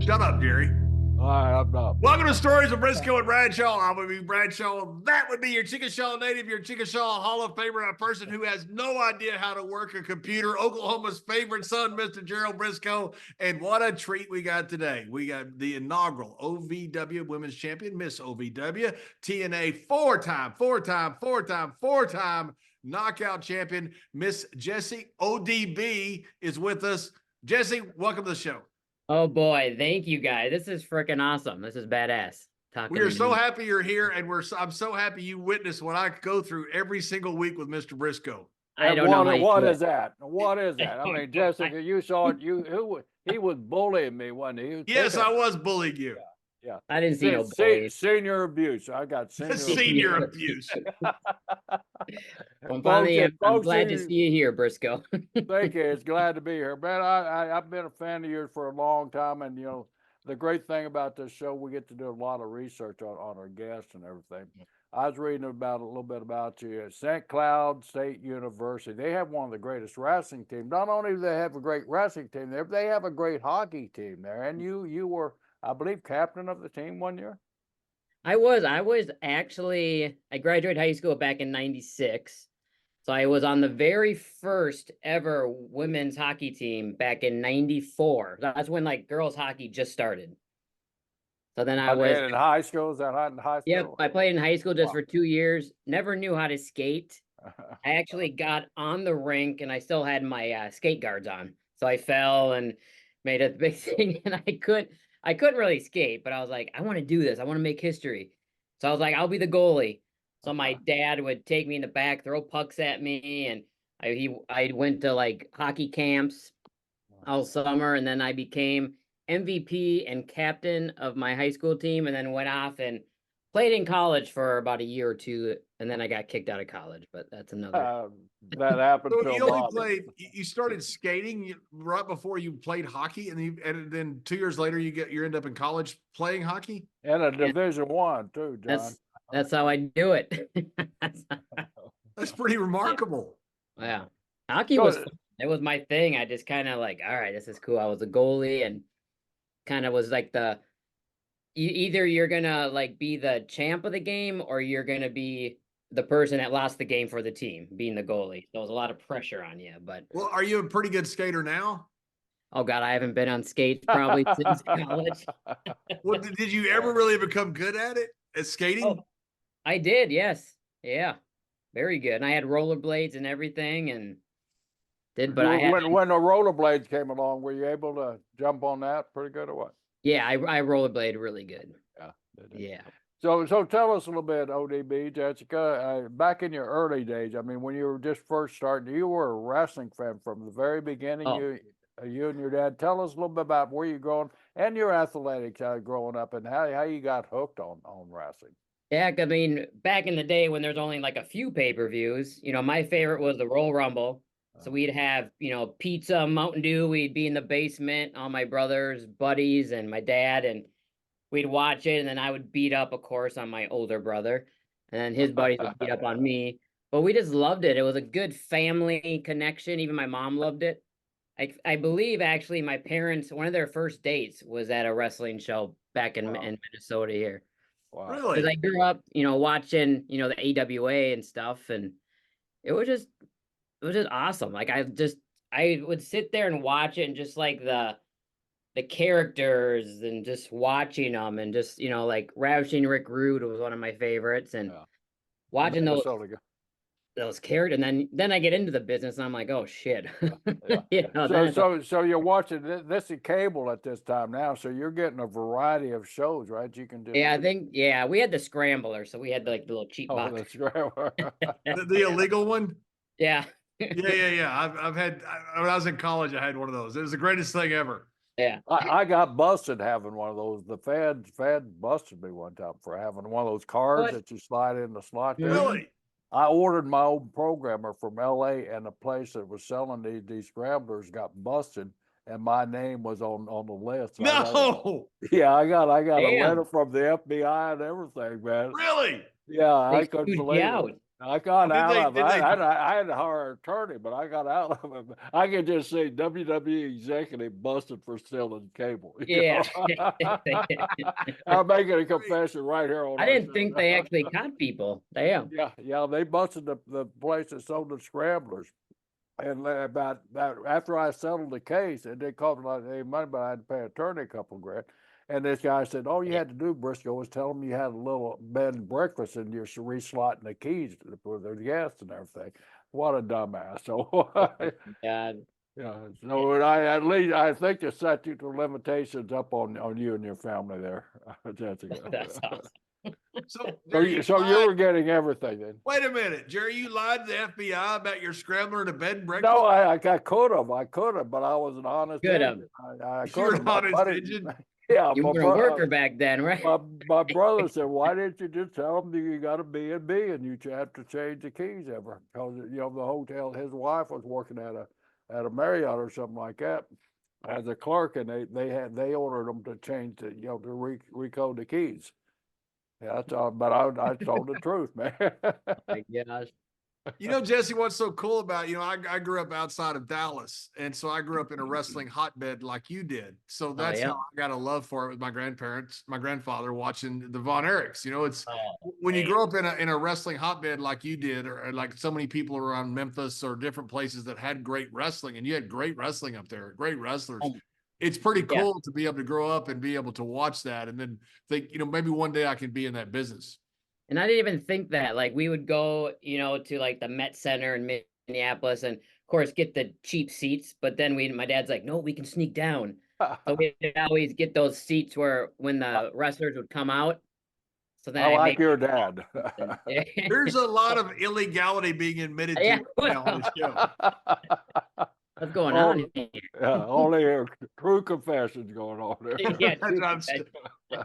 Shut up, Jerry. All right, I'm not. Welcome to Stories of Brisco and Bradshaw. I'm going to be Bradshaw. That would be your Chickasaw native, your Chickasaw Hall of Famer, a person who has no idea how to work a computer, Oklahoma's favorite son, Mr. Gerald Brisco. And what a treat we got today. We got the inaugural OVW Women's Champion, Miss OVW, TNA four-time knockout champion, Miss Jessie ODB is with us. Jessie, welcome to the show. Oh boy, thank you guys. This is freaking awesome. This is badass. We are so happy you're here, and I'm so happy you witnessed what I go through every single week with Mr. Brisco. I don't know what is that? What is that? I mean, Jessica, you saw it. He was bullying me, wasn't he? Yes, I was bullying you. Yeah. I didn't see no bullies. Senior abuse. I got senior abuse. I'm glad to see you here, Brisco. Thank you. It's glad to be here, man. I've been a fan of yours for a long time, and you know the great thing about this show, we get to do a lot of research on our guests and everything. I was reading about a little bit about you at St. Cloud State University. They have one of the greatest wrestling teams. Not only do they have a great wrestling team there, but they have a great hockey team there. And you were, I believe, captain of the team one year. I was actually, I graduated high school back in '96. So I was on the very first ever women's hockey team back in '94. That's when like girls hockey just started. So then I was in high school. Is that in high school? Yep, I played in high school just for 2 years. Never knew how to skate. I actually got on the rink and I still had my skate guards on. So I fell and made a big thing, and I couldn't really skate, but I was like, I want to do this. I want to make history. So I was like, I'll be the goalie. So my dad would take me in the back, throw pucks at me, and I went to like hockey camps all summer, and then I became MVP and captain of my high school team, and then went off and played in college for about a year or two, and then I got kicked out of college. But that's another. That happened. So you only played. You started skating right before you played hockey, and then 2 years later you end up in college playing hockey. And a Division I too, John. That's how I do it. That's pretty remarkable. Yeah, hockey was fun. It was my thing. I just kind of like, all right, this is cool. I was a goalie and kind of was like either you're gonna like be the champ of the game or you're gonna be the person that lost the game for the team, being the goalie. So there was a lot of pressure on you. But well, are you a pretty good skater now? Oh God, I haven't been on skates probably since college. Well, did you ever really become good at it, at skating? Oh, I did, yes. Yeah. Very good. And I had rollerblades and everything, and did, but when the rollerblades came along, were you able to jump on that pretty good or what? Yeah, I rollerblade really good. Yeah. Yeah. So tell us a little bit, ODB, Jessica, back in your early days, I mean, when you were just first starting, you were a wrestling fan from the very beginning, you and your dad. Tell us a little bit about where you're going and your athletics growing up and how you got hooked on wrestling. Yeah, I mean, back in the day when there's only like a few pay-per-views, my favorite was the Royal Rumble. So we'd have, pizza, Mountain Dew. We'd be in the basement, all my brothers, buddies, and my dad, and we'd watch it. And then I would beat up, of course, on my older brother, and then his buddies would beat up on me. But we just loved it. It was a good family connection. Even my mom loved it. I believe, actually, my parents, one of their first dates was at a wrestling show back in Minnesota here. Wow. Really? Because I grew up, watching, the AWA and stuff, and it was just awesome. Like I would sit there and watch it, and just like the characters, and just watching them, and just like Ravishing Rick Rude was one of my favorites, and watching those characters, and then I get into the business, and I'm like, oh shit. So you're watching this is cable at this time now, so you're getting a variety of shows, right? You can do. Yeah, I think we had the Scrambler, so we had like the little cheap box. The Scrambler. the illegal one. Yeah. Yeah. I've had, when I was in college, I had one of those. It was the greatest thing ever. Yeah. I got busted having one of those. The Fed busted me one time for having one of those cards that you slide in the slot. Really? I ordered my old programmer from LA, and the place that was selling these scramblers got busted, and my name was on the list. So I got a letter from the FBI and everything, man. Really? Yeah, I couldn't believe it. I got Did out they- of it. did they- I had to hire an attorney, but I got out of it. I could just see WWE executive busted for stealing cable. you Yeah. know? I'm making a confession right here on I our didn't show. think they actually caught people. Damn. Yeah, they busted the place that sold the scramblers. And about after I settled the case, and they called me like, hey, money, but I had to pay attorney a couple grand. And this guy said, all you had to do, Brisco, was tell them you had a little bed and breakfast and you're reslotting the keys for the guests and everything. What a dumbass. So, God. yeah. So at least I think the statute of limitations up on you and your family there, Jessica. That's awesome. So, So Jerry, you were getting everything then. wait a minute, Jerry, you lied to the FBI about your scrambler to bed and breakfast? No, I could have, but I was an honest Could have. agent. I You're could an have. honest agent? Yeah, You were a worker back then, right? my brother said, "Why didn't you just tell him that you got a B&B and you have to change the keys ever?" Because the hotel, his wife was working at a Marriott or something like that as a clerk, and they ordered them to change to recode the keys. Yeah, that's all. But I told the truth, man. My gosh. Jesse, what's so cool about, I grew up outside of Dallas. And so I grew up in a wrestling hotbed like you did. So that's yeah. how I got a love for it with my grandfather watching the Von Erichs. It's when you man. grow up in a wrestling hotbed like you did, or like so many people around Memphis or different places that had great wrestling, and you had great wrestling up there, great wrestlers. It's pretty Yeah. cool to be able to grow up and be able to watch that and then think, maybe one day I can be in that business. And I didn't even think that. Like, we would go, to like the Met Center in Minneapolis and, of course, get the cheap seats. But then my dad's like, no, we can sneak down. So we'd always get those seats where when the wrestlers would come out. So then I I'd like make your dad. There's a lot of illegality being admitted to Yeah, on this show. What's going on here? Yeah, only true confessions going on there. Yeah, That's what I'm saying.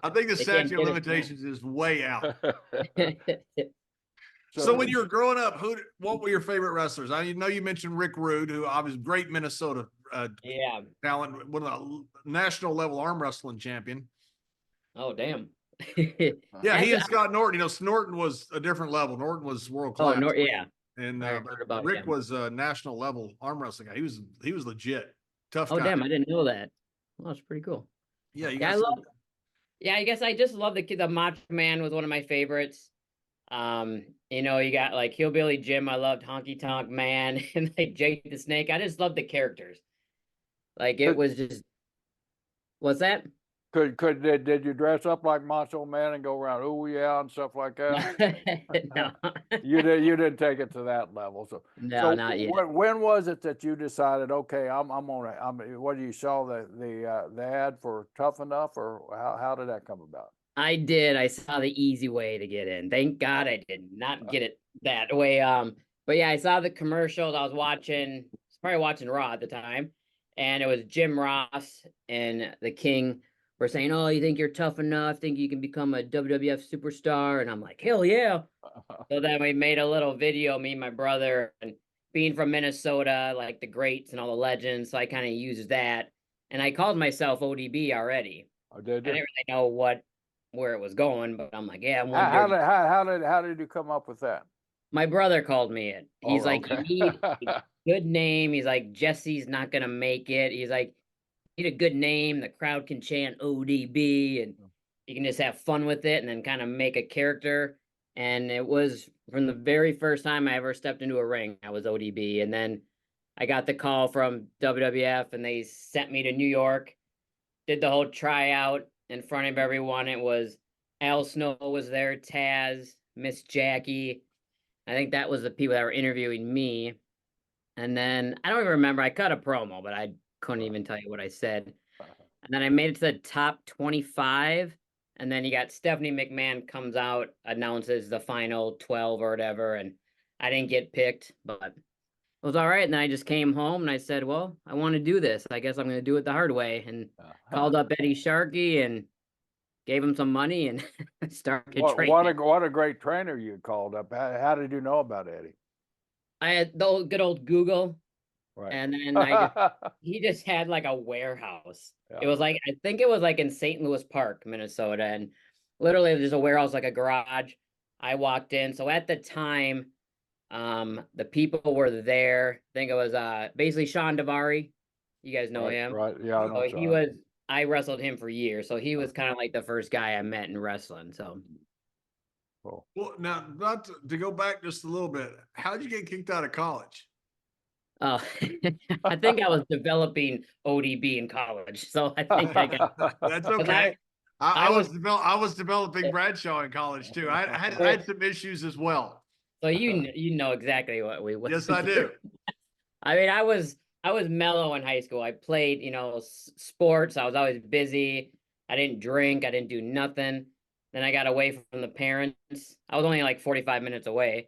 I think the They can't statute of get us now. limitations is way out. true. So when you were growing up, what were your favorite wrestlers? I know you mentioned Rick Rude, who obviously great Minnesota Yeah. talent, one of the national level arm wrestling champion. Oh, damn. Yeah, he and Scott Norton. Norton was a different level. Norton was world class. Oh, yeah. And I heard about Rick him. was a national level arm wrestling guy. He was legit, tough Oh, guy. damn. I didn't know that. Well, that's pretty cool. Yeah, Yeah, I guess I just love the Macho Man was one of my favorites. You got like Hillbilly Jim. I loved Honky Tonk Man and like Jake the Snake. I just loved the characters. Like it was just. What's that? Did you dress up like Macho Man and go around ooh yeah and stuff like that? No. You didn't take it to that level. No, not yet. When was it that you decided, okay, what you saw the ad for Tough Enough, or how did that come about? I did. I saw the easy way to get in. Thank God I did not get it that way. But yeah, I saw the commercials. I was probably watching Raw at the time, and it was Jim Ross and the King were saying, "Oh, you think you're tough enough? Think you can become a WWF superstar?" And I'm like, "Hell yeah!" So then we made a little video, me and my brother, and being from Minnesota, like the greats and all the legends. So I kind of used that, and I called myself ODB already. Oh, did you? I didn't really know where it was going, but I'm like, yeah. How did you come up with that? My brother called me it. He's like, okay. you need a good name. He's like, Jesse's not gonna make it. He's like, you need a good name. The crowd can chant ODB, and you can just have fun with it, and then kind of make a character. And it was from the very first time I ever stepped into a ring, I was ODB, and then I got the call from WWF, and they sent me to New York. Did the whole tryout in front of everyone. It was Al Snow was there, Taz, Miss Jackie. I think that was the people that were interviewing me. And then I don't even remember. I cut a promo, but I couldn't even tell you what I said. And then I made it to the top 25. And then you got Stephanie McMahon comes out, announces the final 12 or whatever. And I didn't get picked, but it was all right. And then I just came home and I said, well, I want to do this. I guess I'm going to do it the hard way. And called up Eddie Sharkey and gave him some money and started training. What a great trainer you called up. How did you know about Eddie? I had the good old Google. Right. And then he just had like a warehouse. Yeah. It was like, I think it was like in St. Louis Park, Minnesota. And literally there's a warehouse, like a garage. I walked in. So at the time, The people were there. I think it was basically Sean Davari. You guys know Right, him. right. Yeah, I know So he Sean. was I wrestled him for years. So he was kind of like the first guy I met in wrestling. So Cool. Well, now, not to go back just a little bit, how'd you get kicked out of college? oh I think I was developing ODB in college. So I think I got That's 'cause okay. I was I was developing Bradshaw in college too. I had some issues as well. so you know exactly what we went Yes, I through. do. I mean, I was mellow in high school. I played, sports. I was always busy. I didn't drink. I didn't do nothing. Then I got away from the parents. I was only like 45 minutes away.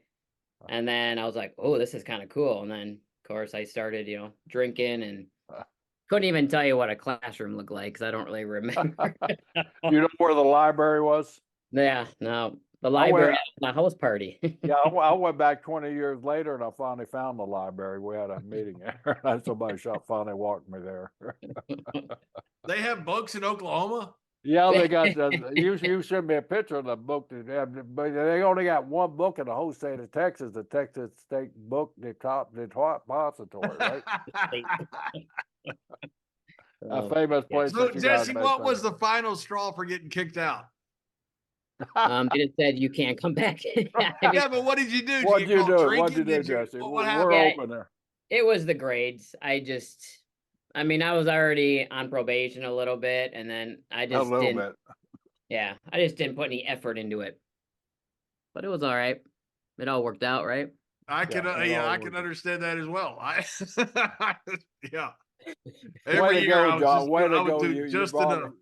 And then I was like, oh, this is kind of cool. And then, of course, I started, drinking and couldn't even tell you what a classroom looked like because I don't really remember. You know where the library was? Yeah, no. The I went- library at my house party. Yeah, I went back 20 years later and I finally found the library. We had a meeting there. And somebody finally walked me there. They have books in Oklahoma. Yeah, they got you sent me a picture of the book that they have, but they only got one book in the whole state of Texas, the Texas State Book Depository, right? A famous place. So, that you guys Jesse, make what fun was of. the final straw for getting kicked out? They just said you can't come back. I mean, Yeah, but what did you do? What'd Did you you get caught do? What'd you drinking? do, Jesse? What We're happened? open there. it was the grades. I mean, I was already on probation a little bit, and then I A just little didn't, bit. yeah, I just didn't put any effort into it. But it was all right. It all worked out, right? I can, Yeah, it yeah, all I can worked. understand that as well. Yeah. Way Every to year go, I was John. just, Way to I would go. do You just brought enough. it.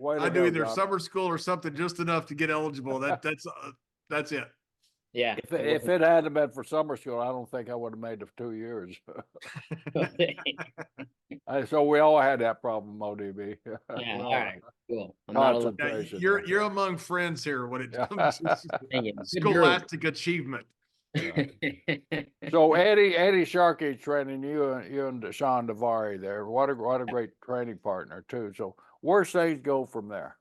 Way to I do go, either John. summer school or something just enough to get eligible. That's it. Yeah. If it hadn't been for summer school, I don't think I would have made the 2 years. So we all had that problem, ODB. Yeah, We all all right, had cool. I'm not alone. Yeah, concentration. you're among friends here when it comes to Thank you. Good group. scholastic achievement. So Eddie Sharkey training you and Sean Davari there. What a great training partner too. So where things go from there?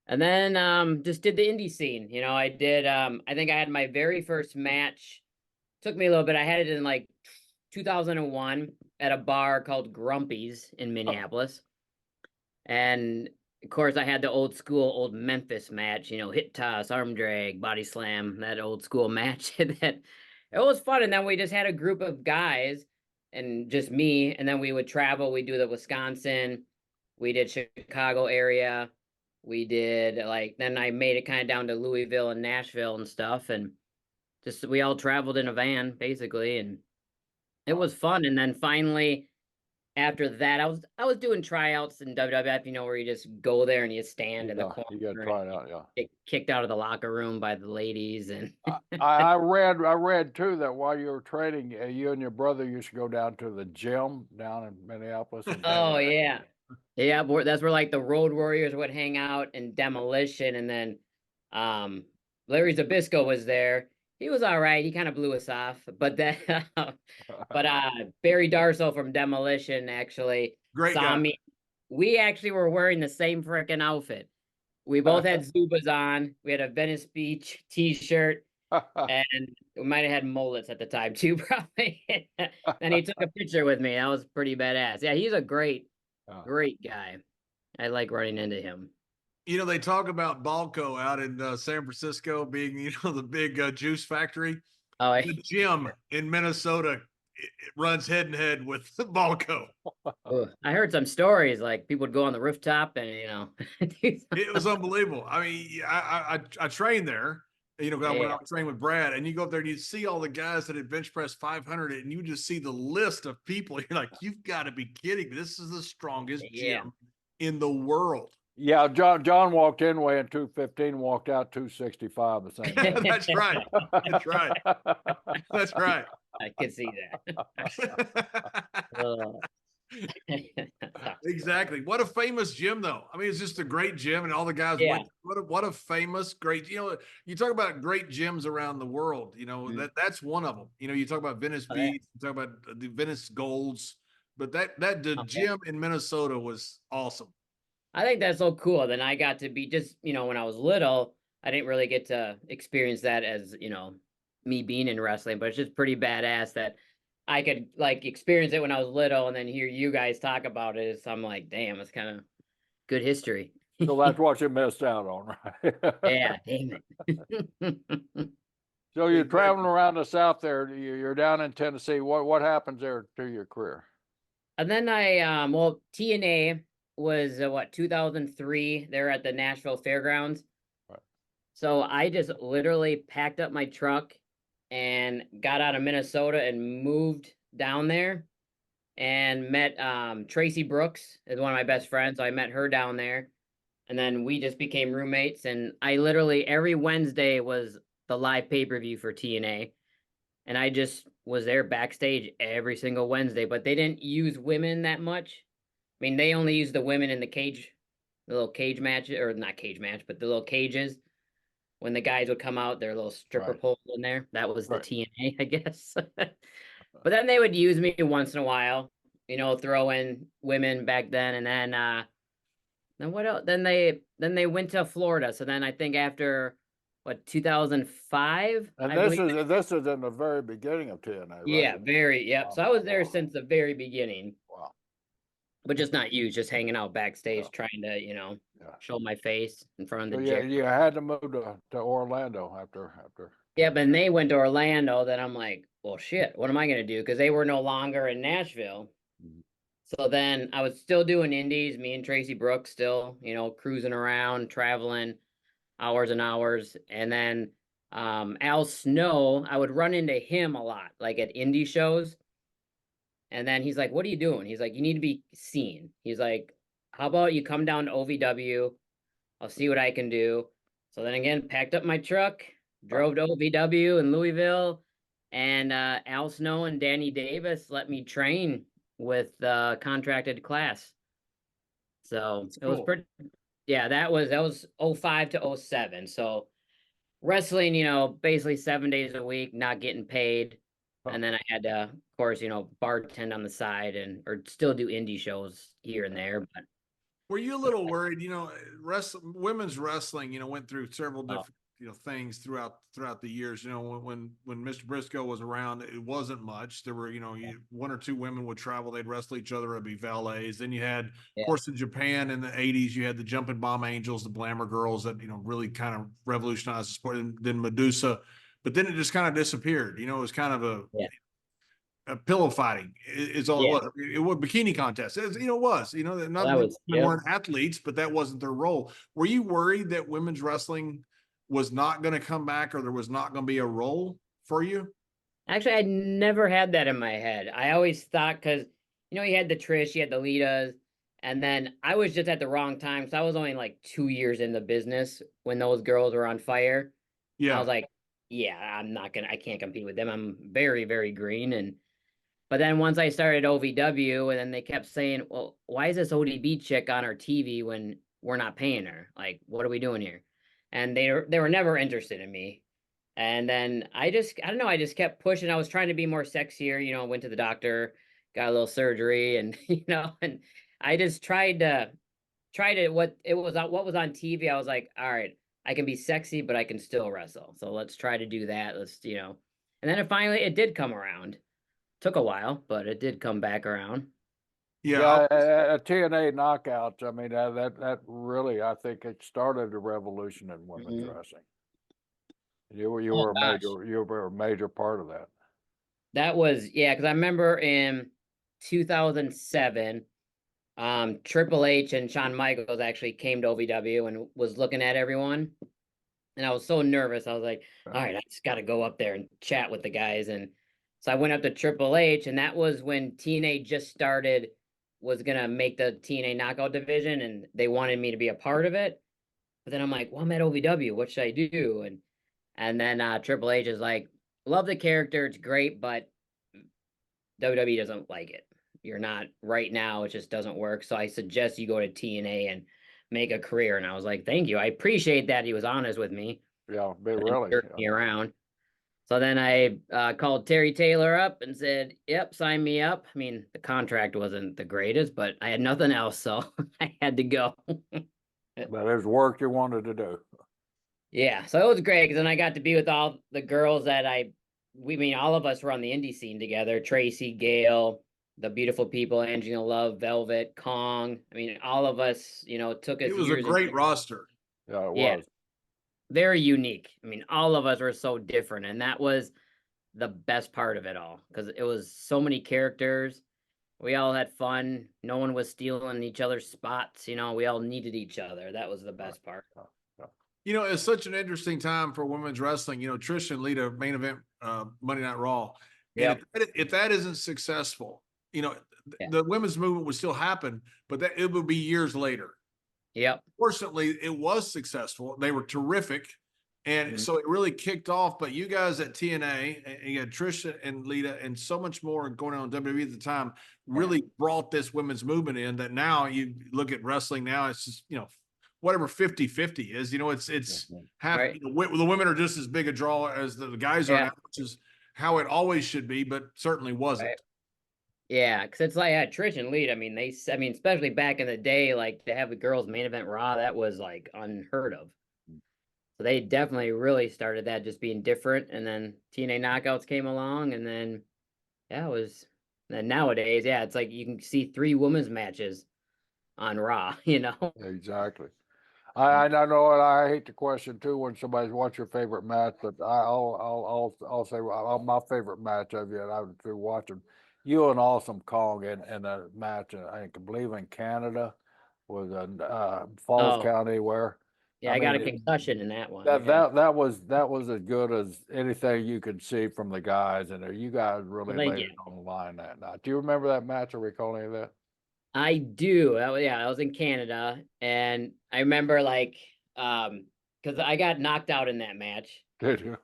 And then just did the indie scene. I did I think I had my very first match. Took me a little bit. I had it in like 2001 at a bar called Grumpy's in Minneapolis. And of course I had the old Memphis match, hit toss, arm drag, body slam, that old school match. That it was fun. And then we just had a group of guys and just me, and then we would travel. We do the Wisconsin, we did Chicago area. We did then I made it kind of down to Louisville and Nashville and stuff, and just we all traveled in a van basically, and it was fun. And then finally after that, I was doing tryouts in WWF, where you just go there and you stand in the corner. You got to try it out, yeah. Get kicked out of the locker room by the ladies, and I read too that while you were training, you and your brother used to go down to the gym down in Minneapolis. oh yeah. Yeah, that's where like the Road Warriors would hang out in Demolition, and then Larry Zabisco was there. He was all right. He kind of blew us off, but then but Barry Darso from Demolition actually Great saw guy. me. We actually were wearing the same freaking outfit. We both had Zubas on. We had a Venice Beach t-shirt, and we might have had mullets at the time too, probably. And he took a picture with me. That was pretty badass. Yeah, he's a great guy. I like running into him. They talk about Balco out in San Francisco being, the big juice factory. Oh, The gym in Minnesota it runs head and head with Balco. I heard some stories like people would go on the rooftop and It was unbelievable. I mean, I trained there. I went out and trained with Brad, and you go up there and you see all the guys that had bench pressed 500, and you just see the list of people. You're like, you've got to be kidding me. This is the strongest gym in the world. Yeah, John walked in weighing 215, walked out 265 the same day. That's right. That's right. That's right. I could see that. Exactly. What a famous gym, though. I mean, it's just a great gym, and all the guys. Yeah. What a famous, great. You talk about great gyms around the world. That's one of them. You talk about Venice Beach. You talk about the Venice Golds, but the gym in Minnesota was awesome. I think that's so cool. Then I got to be just, when I was little, I didn't really get to experience that as, me being in wrestling, but it's just pretty badass that I could like experience it when I was little and then hear you guys talk about it. So I'm like, damn, it's kind of good history. So that's what you missed out on, right? Yeah, damn it. So you're traveling around the South there. You're down in Tennessee. What happens there to your career? And then well, TNA was what, 2003. They're at the Nashville Fairgrounds. Right. So I just literally packed up my truck and got out of Minnesota and moved down there and met Tracy Brooks is one of my best friends. So I met her down there. And then we just became roommates. And I literally every Wednesday was the live pay-per-view for TNA. And I just was there backstage every single Wednesday, but they didn't use women that much. I mean, they only used the women in the cage, the little cage match, or not cage match, but the little cages. When the guys would come out, their little stripper Right. poles in there. That was the Right. TNA, I guess. But then they would use me once in a while, throw in women back then. And then what else? Then they went to Florida. So then I think after 2005, And I this believe. is in the very beginning of TNA, right? Yeah, yep. Wow. So I was there Wow. since the very beginning, Wow. but just not you, just hanging out backstage, Yeah. trying to, Yeah. show my face in front So of the yeah, gym. you had to move to Orlando after. Yeah, but they went to Orlando. Then I'm like, well, shit, what am I gonna do? Because they were no longer in Nashville. Mhm. So then I was still doing indies. Me and Tracy Brooks still, cruising around, traveling hours and hours. And then Al Snow, I would run into him a lot, like at indie shows. And then he's like, what are you doing? He's like, you need to be seen. He's like, how about you come down to OVW? I'll see what I can do. So then again, packed up my truck, drove to OVW in Louisville, and Al Snow and Danny Davis let me train with the contracted class. So That's it was cool. pretty, yeah, that was 05 to 07. So wrestling, basically 7 days a week, not getting paid. And then I had to, of course, bartend on the side or still do indie shows here and there. But Were you a little worried? Women's wrestling, went through several Oh. different, things throughout the years. When Mr. Briscoe was around, it wasn't much. There were, one or two women would travel, they'd wrestle each other, it'd be valets. Then you had, Yeah. of course, in Japan in the '80s, you had the Jumping Bomb Angels, the Glamour Girls that really kind of revolutionized the sport. And then Medusa, but then it just kind of disappeared. It was kind of pillow fighting is all Yeah. it was. It was bikini contest. It was. Not That was, they weren't athletes, but that wasn't their role. Were you worried that women's wrestling was not going to come back, or there was not going to be a role for you? Actually, I never had that in my head. I always thought because you had the Trish, you had the Litas, and then I was just at the wrong time. So I was only like 2 years in the business when those girls were on fire. I Yeah. was like, yeah, I can't compete with them. I'm very, very green. But then once I started OVW, and then they kept saying, well, why is this ODB chick on our TV when we're not paying her? Like, what are we doing here? And they were never interested in me. And then I don't know, I just kept pushing. I was trying to be more sexier, went to the doctor, got a little surgery, and and I just tried to what was on TV. I was like, all right, I can be sexy, but I can still wrestle. So let's try to do that. And then it did come around. Took a while, but it did come back around. Yeah. A TNA knockouts. I mean, that really, I think it started a revolution in women's wrestling. You were a major part of that. That was, yeah, because I remember in 2007, Triple H and Shawn Michaels actually came to OVW and was looking at everyone. And I was so nervous. I was like, all right, I just got to go up there and chat with the guys. And so I went up to Triple H, and that was when TNA just started, was going to make the TNA knockout division, and they wanted me to be a part of it. But then I'm like, well, I'm at OVW. What should I do? And then Triple H is like, love the character. It's great, but WWE doesn't like it. You're not right now. It just doesn't work. So I suggest you go to TNA and make a career. And I was like, thank you. I appreciate that he was honest with me. Yeah, really. Me around. So then I called Terry Taylor up and said, yep, sign me up. I mean, the contract wasn't the greatest, but I had nothing else. So I had to go. But it was work you wanted to do. Yeah, so it was great because then I got to be with all the girls that all of us were on the indie scene together. Tracy, Gail, the beautiful people, Angela Love, Velvet, Kong. I mean, all of us, took us It was a years and great years. roster. Yeah, it Yeah, was. very unique. I mean, all of us were so different, and that was the best part of it all because it was so many characters. We all had fun. No one was stealing each other's spots. We all needed each other. That was the best part. It's such an interesting time for women's wrestling. Trish and Lita main event Monday Night Raw. And if that isn't successful, the women's movement would still happen, but that it would be years later. Yep. Fortunately, it was successful. They were terrific. And so it really kicked off. But you guys at TNA, and you had Trish and Lita and so much more going on in WWE at the time, really brought this women's movement in that now you look at wrestling now, it's just, whatever 50-50 is, it's half, Right. The women are just as big a draw as the guys are now, which is how it always should be, but certainly wasn't. Right. Yeah, because it's like Trish and Lita. I mean, especially back in the day, like to have the girls main event Raw, that was like unheard of. So they definitely really started that just being different, and then TNA Knockouts came along, and then it was. And nowadays, it's like you can see 3 women's matches on Raw. Exactly. I know, and I hate the question too when somebody's what's your favorite match, but I'll say my favorite match of you, and I was through watching you and Awesome Kong in a match. I believe in Canada, was in Falls County, where I got a concussion in that one. That was as good as anything you could see from the guys, and you guys really laid it on the line that night. Do you remember that match, or recall any of that? I do. I was in Canada, and I remember because I got knocked out in that match. Did you?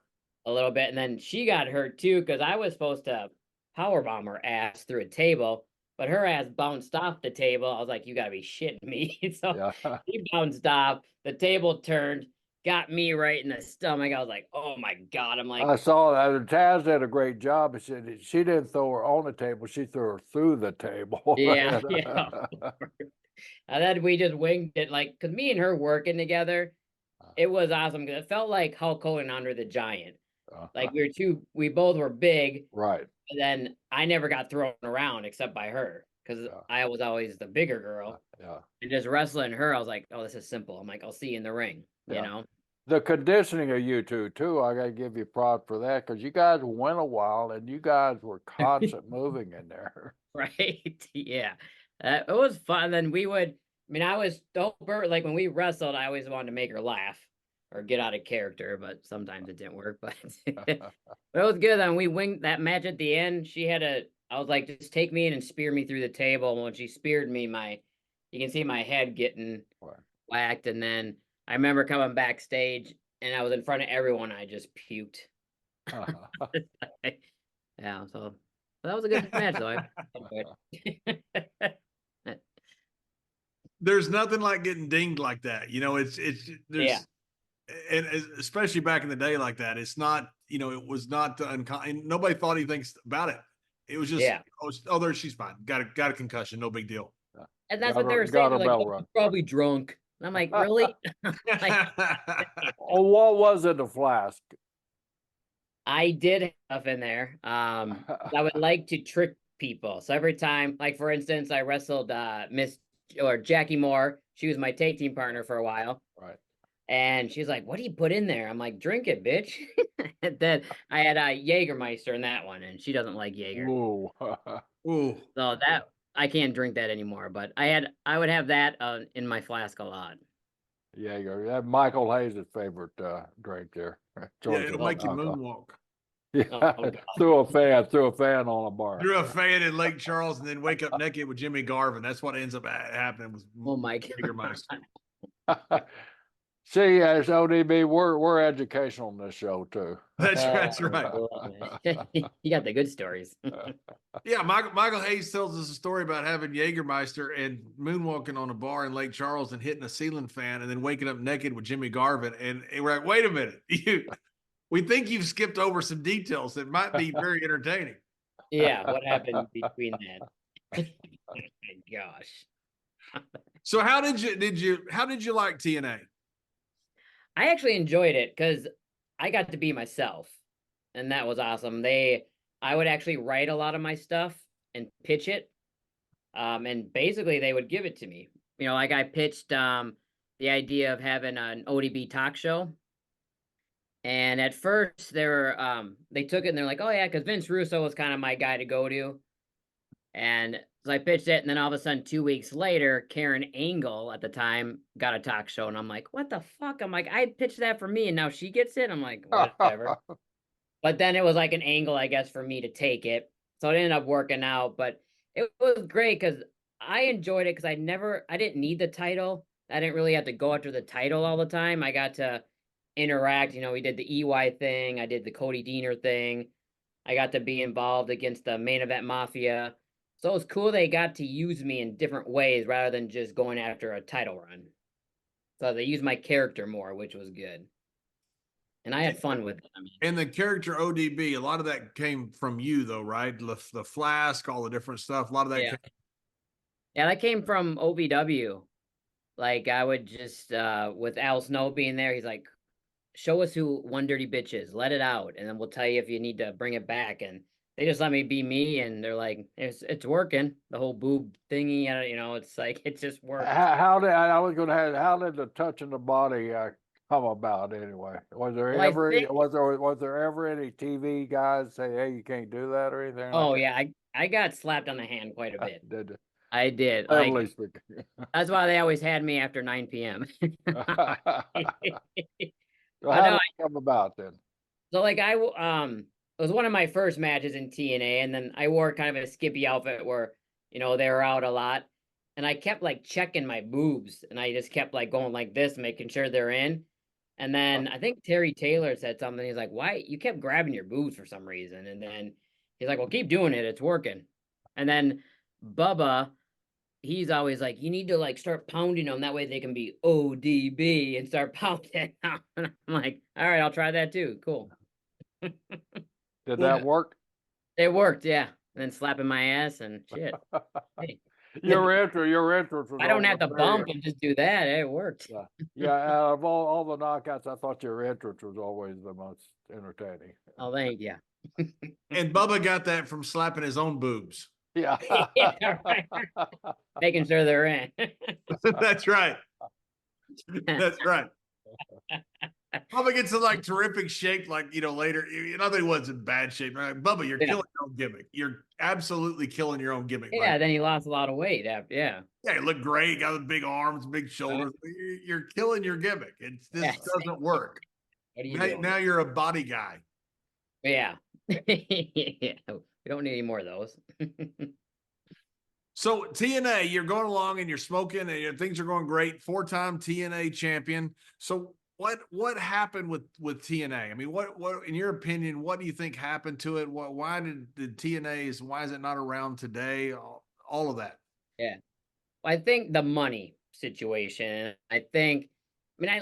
A little bit, and then she got hurt too because I was supposed to powerbomb her ass through a table, but her ass bounced off the table. I was like, "You gotta be shitting me!" So she bounced off. The table turned, got me right in the stomach. I was like, "Oh my god!" I'm like, I saw that. Taz did a great job. She didn't throw her on the table; she threw her through the table. Yeah. And then we just winged it, because me and her working together, it was awesome because it felt like Hulk Hogan under the Giant. Like we both were big, right? And then I never got thrown around except by her because I was always the bigger girl. And just wrestling her, I was like, "Oh, this is simple." I'm like, "I'll see you in the ring." The conditioning of you two too, I gotta give you props for that because you guys went a while and you guys were constant moving in there. Right? Yeah, it was fun. Then we would. I mean, I was like when we wrestled, I always wanted to make her laugh or get out of character, but sometimes it didn't work. But it was good. Then we winged that match at the end. I was like, "Just take me in and spear me through the table." And when she speared me, you can see my head getting whacked, and then I remember coming backstage and I was in front of everyone. I just puked. Yeah, so that was a good match, though. There's nothing like getting dinged like that. And especially back in the day like that, it's not, it was not uncommon. Nobody thought anything about it. It was just, oh, there, she's fine. Got a concussion. No big deal. And that's what they were saying. Like, oh, probably drunk. And I'm like, really? Oh, what was in the flask? I did have in there. I would like to trick people. So every time, like for instance, I wrestled Jackie Moore. She was my tag team partner for a while. Right. And she's like, "What do you put in there?" I'm like, "Drink it, bitch." And then I had a Jägermeister in that one, and she doesn't like Jaeger. Ooh. Ooh. So that I can't drink that anymore. But I would have that in my flask a lot. Jaeger. Michael Hayes' favorite drink there. It'll make you moonwalk. Yeah, threw a fan on a bar. Threw a fan in Lake Charles and then wake up naked with Jimmy Garvin. That's what ends up happening with Jägermeister. See, as ODB, we're educational in this show too. That's right. You got the good stories. Yeah, Michael Hayes tells us a story about having Jägermeister and moonwalking on a bar in Lake Charles and hitting a ceiling fan and then waking up naked with Jimmy Garvin. And we're like, wait a minute, we think you've skipped over some details that might be very entertaining. Yeah, what happened between that? Oh my gosh. So how did you like TNA? I actually enjoyed it because I got to be myself, and that was awesome. I would actually write a lot of my stuff and pitch it, and basically they would give it to me. You know, like I pitched the idea of having an ODB talk show, and at first they took it and they're like, oh yeah, because Vince Russo was kind of my guy to go to, and so I pitched it, and then all of a sudden, 2 weeks later, Karen Angle at the time got a talk show, and I'm like, what the fuck? I'm like, I pitched that for me, and now she gets it. I'm like, whatever. But then it was like an angle, I guess, for me to take it. So it ended up working out. But it was great because I enjoyed it because I didn't need the title. I didn't really have to go after the title all the time. I got to interact. You know, we did the EY thing. I did the Cody Deaner thing. I got to be involved against the main event mafia. So it was cool they got to use me in different ways rather than just going after a title run. So they used my character more, which was good. And I had fun with it. I mean, And the character ODB, a lot of that came from you, though, right? The flask, all the different stuff. A lot of that. yeah. Yeah, that came from OVW. Like I would just with Al Snow being there, he's like, show us who One Dirty Bitch is, let it out, and then we'll tell you if you need to bring it back. And they just let me be me, and they're like, it's working. The whole boob thingy, you know, it's like it just works. How did I was going to have? How did the touching the body come about anyway? Was there Well, ever was there ever any TV guys say, hey, you can't do that or anything? Oh like yeah, I got slapped on the hand quite a that? bit. Did I did. at Like least speaking. that's why they always had me after 9 p.m. So I how know. did it come about then? So like it was one of my first matches in TNA, and then I wore kind of a skippy outfit where, you know, they were out a lot. And I kept like checking my boobs, and I just kept like going like this, making sure they're in. And then I think Terry Taylor said something. He's like, why you kept grabbing your boobs for some reason? And then he's like, well, keep doing it, it's working. And then Bubba, he's always like, you need to like start pounding them. That way they can be ODB and start pounding them. And I'm like, all right, I'll try that too. Cool. Did that work? It worked, yeah. And then slapping my ass and shit. Hey, Your entrance was I don't have to always bump and just do that. It worked. Yeah, yeah. Out of all the knockouts, I thought your entrance was always the most entertaining. Oh, thank you. And Bubba got that from slapping his own boobs. Yeah. Yeah, right. Making sure they're in. That's right. That's right. Bubba gets in like terrific shape, like, you know, later. You know, that he was in bad shape. Right? Bubba, you're killing your own gimmick. You're absolutely killing your own gimmick. Yeah, then he lost a lot of weight after, yeah. Yeah, you look great. Got the big arms, big shoulders. You're killing your gimmick. This doesn't work. What are you doing? Now you're a body guy. Yeah. Yeah. We don't need any more of those. So TNA, you're going along and you're smoking and things are going great. 4-time TNA champion. So what happened with TNA? I mean, what in your opinion, what do you think happened to it? Why did the TNA's, why is it not around today? All of that. Yeah. I think the money situation. I think, I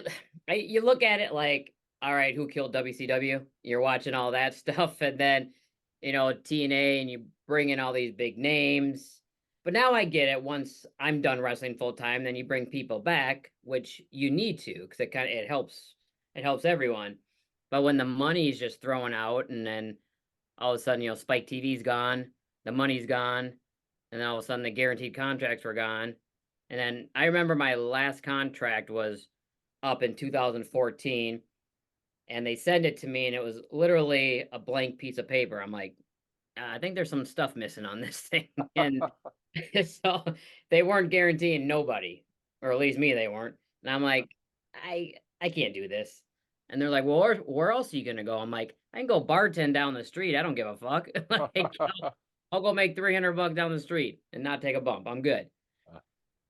mean, you look at it like, all right, who killed WCW? You're watching all that stuff, and then, you know, TNA, and you bring in all these big names. But now I get it. Once I'm done wrestling full time, then you bring people back, which you need to, because it helps everyone. But when the money's just thrown out, and then all of a sudden, you know, Spike TV's gone, the money's gone, and then all of a sudden the guaranteed contracts were gone. And then I remember my last contract was up in 2014, and they sent it to me, and it was literally a blank piece of paper. I'm like, I think there's some stuff missing on this thing. And so they weren't guaranteeing nobody, or at least me, they weren't. And I'm like, I can't do this. And they're like, well, where else are you gonna go? I'm like, I can go bartend down the street. I don't give a fuck. Like, I'll go make $300 down the street and not take a bump. I'm good.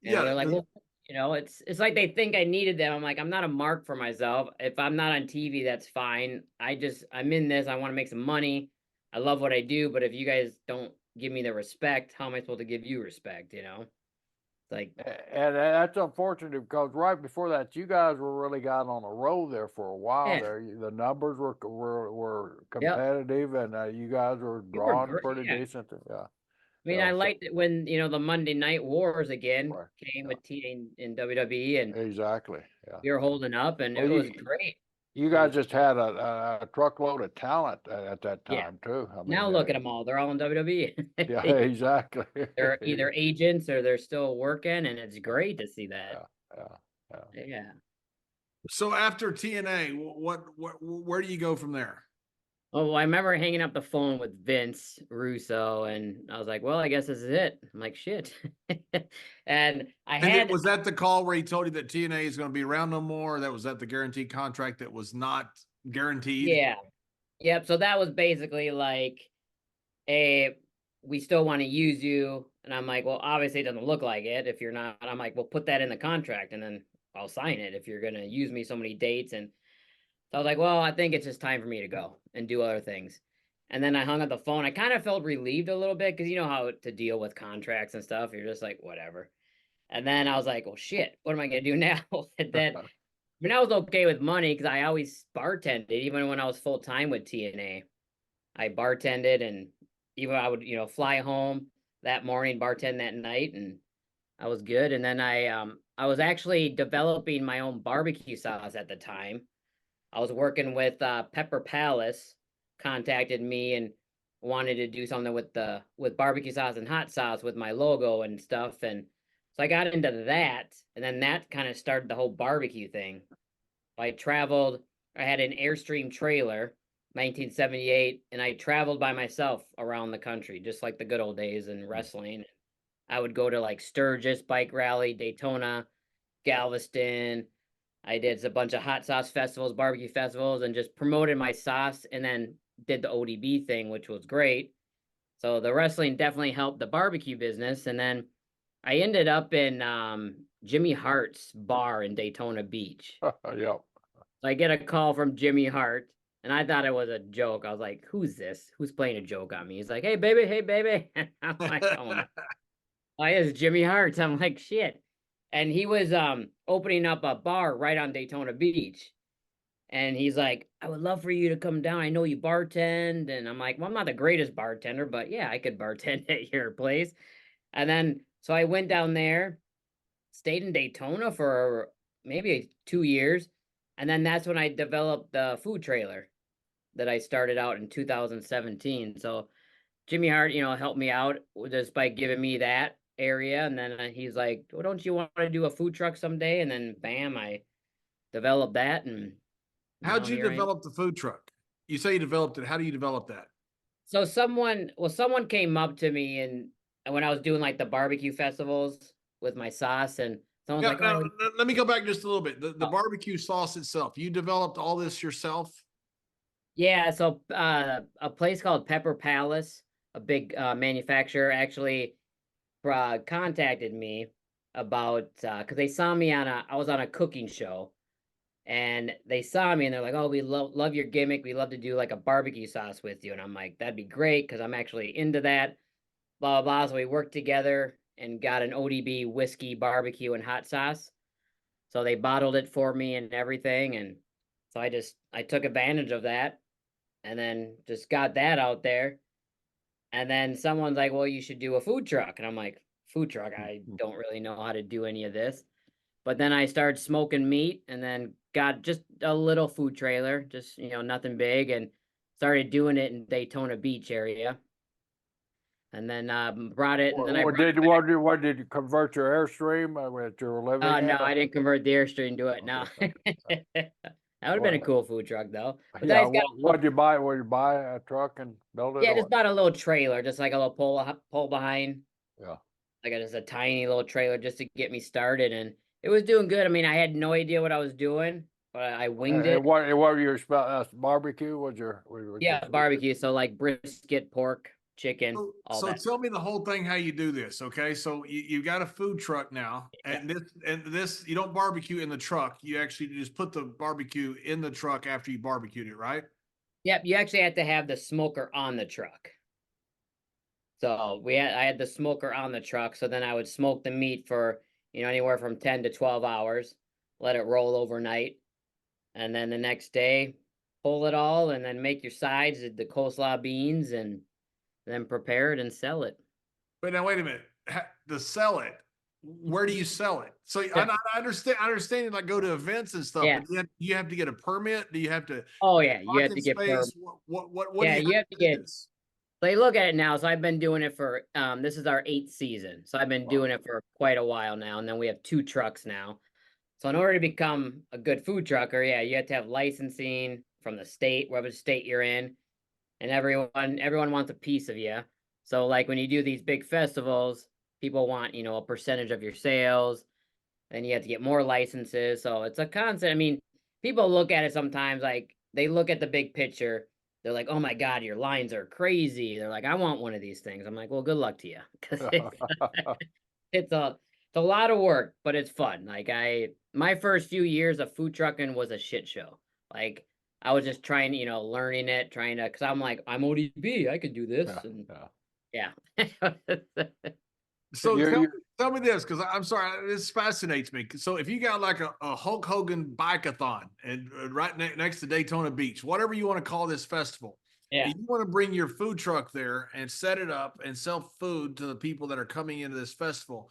Yeah, they're like, well, you know, it's like they think I needed them. I'm like, I'm not a mark for myself. If I'm not on TV, that's fine. I'm in this. I want to make some money. I love what I do, but if you guys don't give me the respect, how am I supposed to give you respect? You know, it's like, and that's unfortunate because right before that, you guys were really got on a roll there for a while. Yeah. There, the numbers were competitive, and you guys were drawing pretty decent. Yeah. I mean, I liked it when, you know, the Monday Night Wars again came with TNA and WWE, and exactly. yeah. we were holding up, and Well, it was great. You guys just had a truckload of talent at that Yeah. time too. I mean, Now look at them all; they're all in WWE. yeah, exactly. They're either agents or they're still working, and it's great to see that. Yeah, yeah, yeah. Yeah. So after TNA, where do you go from there? Oh, well, I remember hanging up the phone with Vince Russo, and I was like, "Well, I guess this is it." I'm like, "Shit," and I And had, was that the call where he told you that TNA is going to be around no more? That was that the guaranteed contract that was not guaranteed? yeah, yep. So that was basically like, "Hey, we still want to use you," and I'm like, "Well, obviously it doesn't look like it. If you're not," I'm like, "Well, put that in the contract, and then I'll sign it if you're gonna use me so many dates." And so I was like, "Well, I think it's just time for me to go and do other things." And then I hung up the phone. I kind of felt relieved a little bit because you know how to deal with contracts and stuff. You're just like, whatever. And then I was like, well, shit, what am I going to do now? And then, I mean, I was okay with money because I always bartended, even when I was full time with TNA. I bartended, and even I would, fly home that morning, bartend that night, and I was good. And then I was actually developing my own barbecue sauce at the time. I was working with Pepper Palace, contacted me and wanted to do something with barbecue sauce and hot sauce with my logo and stuff. And so I got into that, and then that kind of started the whole barbecue thing. I traveled, I had an Airstream trailer, 1978, and I traveled by myself around the country, just like the good old days in wrestling. I would go to like Sturgis Bike Rally, Daytona, Galveston. I did a bunch of hot sauce festivals, barbecue festivals, and just promoted my sauce, and then did the ODB thing, which was great. So the wrestling definitely helped the barbecue business. And then I ended up in Jimmy Hart's bar in Daytona Beach. Yep. So I get a call from Jimmy Hart, and I thought it was a joke. I was like, "Who's this? Who's playing a joke on me?" He's like, "Hey, baby, hey, baby." I'm like, "Oh my." Oh, yeah, it's Jimmy Hart. I'm like, shit. And he was opening up a bar right on Daytona Beach. And he's like, "I would love for you to come down. I know you bartend." And I'm like, "Well, I'm not the greatest bartender, but yeah, I could bartend at your place." And then so I went down there, stayed in Daytona for maybe 2 years. And then that's when I developed the food trailer that I started out in 2017. So Jimmy Hart, helped me out just by giving me that area. And then he's like, "Well, don't you want to do a food truck someday?" And then bam, I developed that. And How'd now you here I am. develop the food truck? You say you developed it. How do you develop that? So someone came up to me, and when I was doing like the barbecue festivals with my sauce, and someone's Now, like, now, "Oh, let me go back just a little bit. The oh, barbecue sauce itself, you developed all this yourself? yeah." So a place called Pepper Palace, a big manufacturer, actually contacted me about because they saw me I was on a cooking show, and they saw me and they're like, "Oh, we love your gimmick. We love to do like a barbecue sauce with you." And I'm like, "That'd be great because I'm actually into that." Blah blah blah. So we worked together and got an ODB whiskey barbecue and hot sauce. So they bottled it for me and everything, and so I took advantage of that, and then just got that out there. And then someone's like, "Well, you should do a food truck." And I'm like, "Food truck? I don't really know how to do any of this." But then I started smoking meat, and then got just a little food trailer, just, nothing big, and started doing it in Daytona Beach area. And then brought it, and then I What brought did it back. what did you convert your Airstream that you were living No, in? I didn't convert the Airstream to it. No. Okay. That would have been a cool food truck though. But then I Yeah, just got what did you buy? What did you buy a truck and build it yeah, on? just bought a little trailer, just like a little pull behind. Yeah. Like just a tiny little trailer just to get me started, and it was doing good. I mean, I had no idea what I was doing, but I winged it. And what were your barbecue? Was your Yeah, barbecue. So like brisket, pork, chicken, So, all so that. tell me the whole thing how you do this, okay? So you got a food truck now, Yeah. and this you don't barbecue in the truck. You actually just put the barbecue in the truck after you barbecued it, right? Yep, you actually had to have the smoker on the truck. So I had the smoker on the truck. So then I would smoke the meat for, anywhere from 10 to 12 hours, let it roll overnight. And then the next day, pull it all and then make your sides, the coleslaw beans, and then prepare it and sell it. But now wait a minute. To sell it, where do you sell it? So I understand like go to events and stuff, Yeah. but you have to get a permit. Do you have to Oh yeah, you have parking to get space? What do yeah, you you have to do get. this? They look at it now. So I've been doing it for this is our 8th season. So I've been doing it for quite a while now, and then we have 2 trucks now. So in order to become a good food trucker, yeah, you have to have licensing from the state, whatever state you're in, and everyone wants a piece of you. So like when you do these big festivals, people want, a percentage of your sales, then you have to get more licenses. So it's a constant. I mean, people look at it sometimes like they look at the big picture. They're like, "Oh my God, your lines are crazy." They're like, "I want one of these things." I'm like, "Well, good luck to you," because it's a lot of work, but it's fun. Like my first few years of food trucking was a shit show. Like I was just trying, learning it, because I'm like, I'm ODB, I can do this, and yeah. So You're tell me this, because I'm sorry, this fascinates me. So if you got like a Hulk Hogan bike-a-thon and right next to Daytona Beach, whatever you want to call this festival, Yeah. and you want to bring your food truck there and set it up and sell food to the people that are coming into this festival.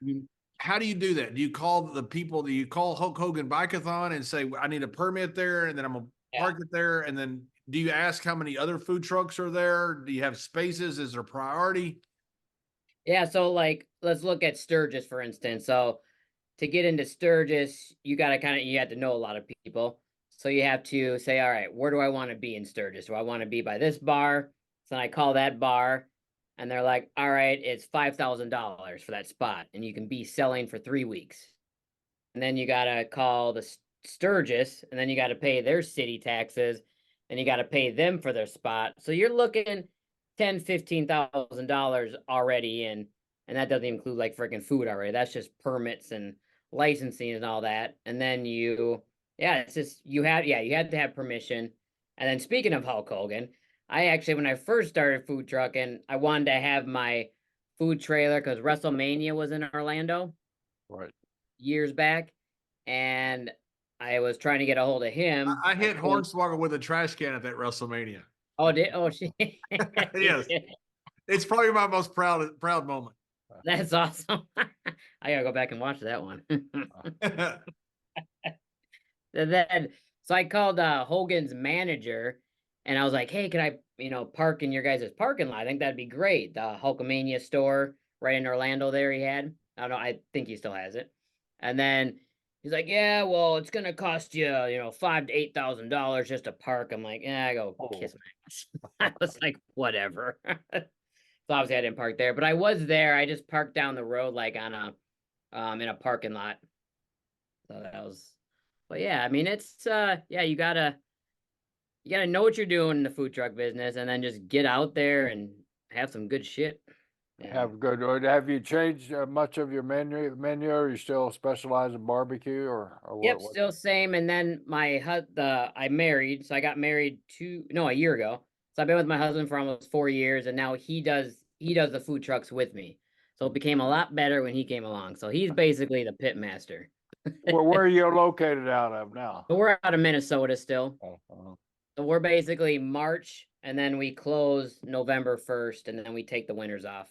Mhm. How do you do that? Do you call the people? Do you call Hulk Hogan Bike-a-thon and say, I need a permit there, and then I'm gonna park it there? And then do you ask how many other food trucks are there? Do you have spaces? Is there priority? Yeah, so like let's look at Sturgis for instance. So to get into Sturgis, you have to know a lot of people. So you have to say, all right, where do I want to be in Sturgis? Do I want to be by this bar? So I call that bar and they're like, all right, it's $5,000 for that spot and you can be selling for 3 weeks. And then you got to call the Sturgis and then you got to pay their city taxes and you got to pay them for their spot. So you're looking $15,000 already in, and that doesn't include like freaking food already. That's just permits and licensing and all that. And then it's just you have to have permission. And then speaking of Hulk Hogan, I actually when I first started food trucking, I wanted to have my food trailer because WrestleMania was in Orlando right. years back, and I was trying to get a hold of him. I hit Hornswoggle with a trash can at that WrestleMania. She Yes. It's probably my most proud moment. That's awesome. I gotta go back and watch that one. And then, so I called Hogan's manager, and I was like, "Hey, can I, park in your guys' parking lot? I think that'd be great." The Hulkamania store right in Orlando. There, he had. I don't know. I think he still has it. And then he's like, "Yeah, well, it's gonna cost you, $5,000 to $8,000 just to park." I'm like, "Yeah, I go kiss my ass." I was like, "Whatever." So obviously I didn't park there, but I was there. I just parked down the road, like on in a parking lot. So that was, but yeah, I mean, it's, you gotta know what you're doing in the food truck business and then just get out there and have some good shit. Have you changed much of your menu? Or you still specialize in barbecue or Yep, what? still same. And then I married, so I got married a year ago. So I've been with my husband for almost 4 years, and now he does the food trucks with me. So it became a lot better when he came along. So he's basically the pit master. Well, where are you located out of now? But we're out of Minnesota still. Uh-huh. So we're basically March, and then we close November 1st, and then we take the winters off.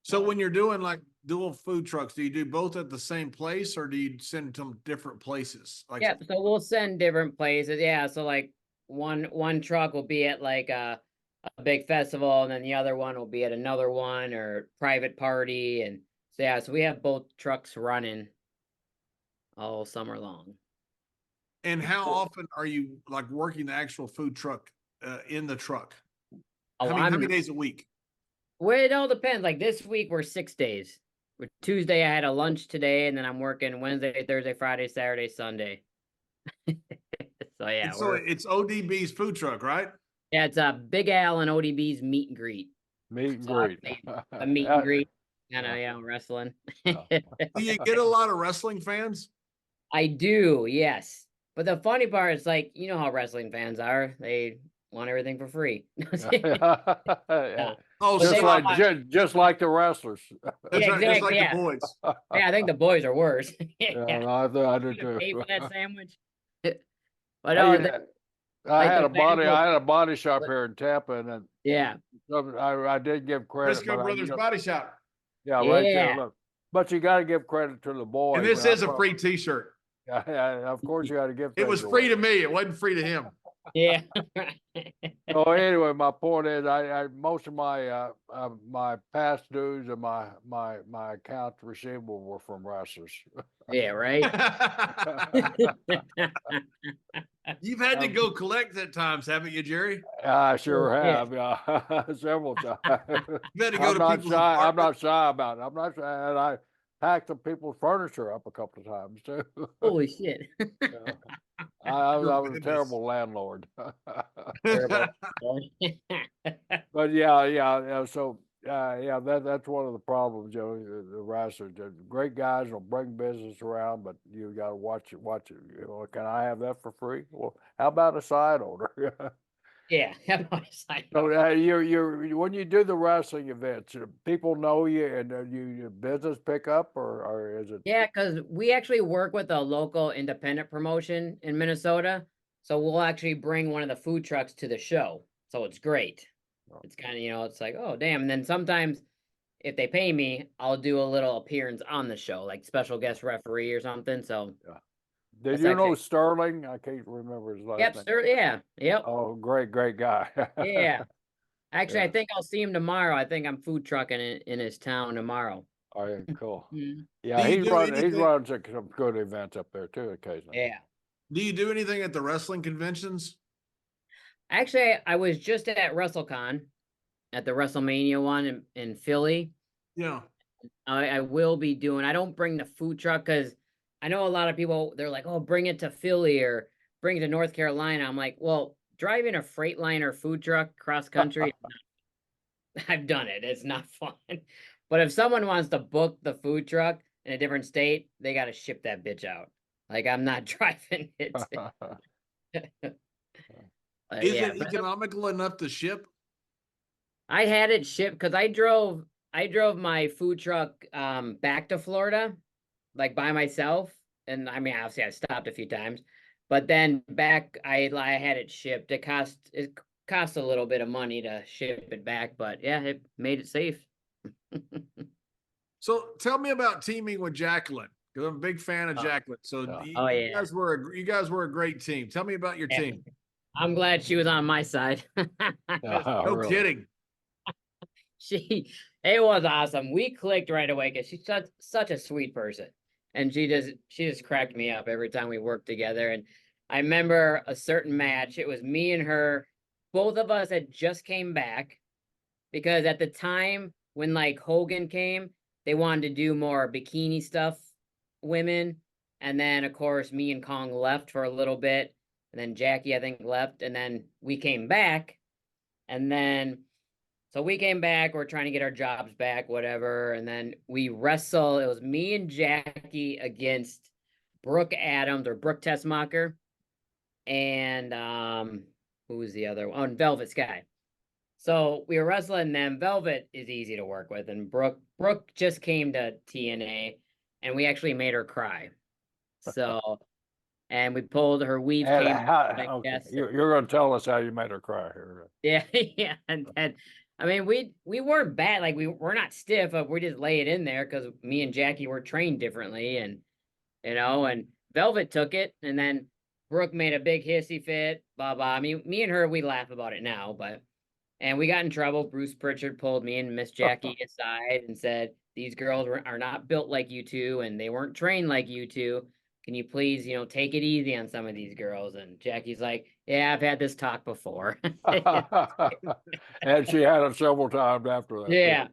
So when you're doing like dual food trucks, do you do both at the same place or do you send them different places? Like, Yeah, so we'll send different places. Yeah, so like one truck will be at like a big festival, and then the other one will be at another one or private party, and so we have both trucks running all summer long. and how often are you like working the actual food truck in the truck? Oh, How many days a week? Well, it all depends. Like this week, we're 6 days. Tuesday, I had a lunch today, and then I'm working Wednesday, Thursday, Friday, Saturday, Sunday. So yeah, And so it's ODB's food truck, right? yeah, it's Big Al and ODB's meet and greet. Meet and So greet. a meet and greet, kind of wrestling. Do you get a lot of wrestling fans? I do, yes. But the funny part is like, you know how wrestling fans are. They want everything for free. Yeah. Oh, Just so like just like the wrestlers. that's right, just like exactly, the boys. Yeah, I think the boys are worse. Yeah, I do too. Pay for that sandwich. But no, I like had the a body shop here in Tampa, and yeah, I did give credit. Brisco Brothers Body Shop. Yeah, right there. Yeah. Look, But you got to give credit to the boys. And this is a free T-shirt. Yeah, of course you got to give. It was free to me. It wasn't free to him. Yeah. So anyway, my point is, I most of my my past dues and my accounts receivable were from wrestlers. Yeah, right. You've had to go collect at times, haven't you, Jerry? I sure Yeah. have, yeah, several times. You've had to go I'm to not people's shy. I'm apartments. not shy about it. I'm not shy, and I packed the people's furniture up a couple of times too. Holy shit. Yeah. I was a Goodness. terrible landlord. Terrible. But yeah. So yeah, that's one of the problems, the wrestlers. The great guys will bring business around, but you got to watch it. Can I have that for free? Well, how about a side order? Yeah. So you're when you do the wrestling events, people know you, and your business pick up, or is it? Yeah, because we actually work with a local independent promotion in Minnesota. So we'll actually bring one of the food trucks to the show. So it's great. It's kind of, it's like, oh, damn. And then sometimes if they pay me, I'll do a little appearance on the show, like special guest referee or something. So Did that's you know actually, Sterling? I can't remember his last yep, name. sir. Yeah. Yep. Oh, great guy. Yeah. Actually, Yeah. I think I'll see him tomorrow. I think I'm food trucking in his town tomorrow. Oh, yeah, cool. Mhm. Yeah, Do you he do runs anything? some good events up there too occasionally. Yeah. Do you do anything at the wrestling conventions? Actually, I was just at WrestleCon at the WrestleMania one in Philly. Yeah. I will be doing. I don't bring the food truck because I know a lot of people. They're like, "Oh, bring it to Philly or bring it to North Carolina." I'm like, "Well, driving a Freightliner food truck cross country, I've done it. It's not fun." But if someone wants to book the food truck in a different state, they got to ship that bitch out. Like I'm not driving it. Is Yeah, it economical enough to ship? I had it shipped because I drove my food truck back to Florida, like by myself. And I mean, obviously I stopped a few times, but then back I had it shipped. It cost a little bit of money to ship it back, but yeah, it made it safe. So tell me about teaming with Jacqueline, because I'm a big fan of Oh, Jacqueline. So yeah. Oh, you yeah. guys were a great team. Tell me about your Yeah. team. I'm glad she was on my side. Oh, No really? kidding. It was awesome. We clicked right away because she's such a sweet person. And she just cracked me up every time we worked together. And I remember a certain match. It was me and her. Both of us had just came back because at the time when like Hogan came, they wanted to do more bikini stuff, women. And then of course me and Kong left for a little bit. And then Jackie, I think, left. And then we came back. And then so we came back, we're trying to get our jobs back, whatever. And then we wrestle. It was me and Jackie against Brooke Adams or Brooke Tessmacher. And who was the other one? Oh, and Velvet Sky. So we were wrestling them. Velvet is easy to work with. And Brooke just came to TNA and we actually made her cry. So and we pulled her weave And came okay, yes. you're going to tell us how you made her cry here. Yeah, yeah, and I mean we weren't bad, like we're not stiff, but we just lay it in there because me and Jackie were trained differently, and and Velvet took it, and then Brooke made a big hissy fit, blah blah. I mean, me and her we laugh about it now, and we got in trouble. Bruce Pritchard pulled me and Miss Jackie aside and said, "These girls are not built like you two, and they weren't trained like you two. Can you please, take it easy on some of these girls?" And Jackie's like, "Yeah, I've had this talk before." And she had it several times after that. Yeah.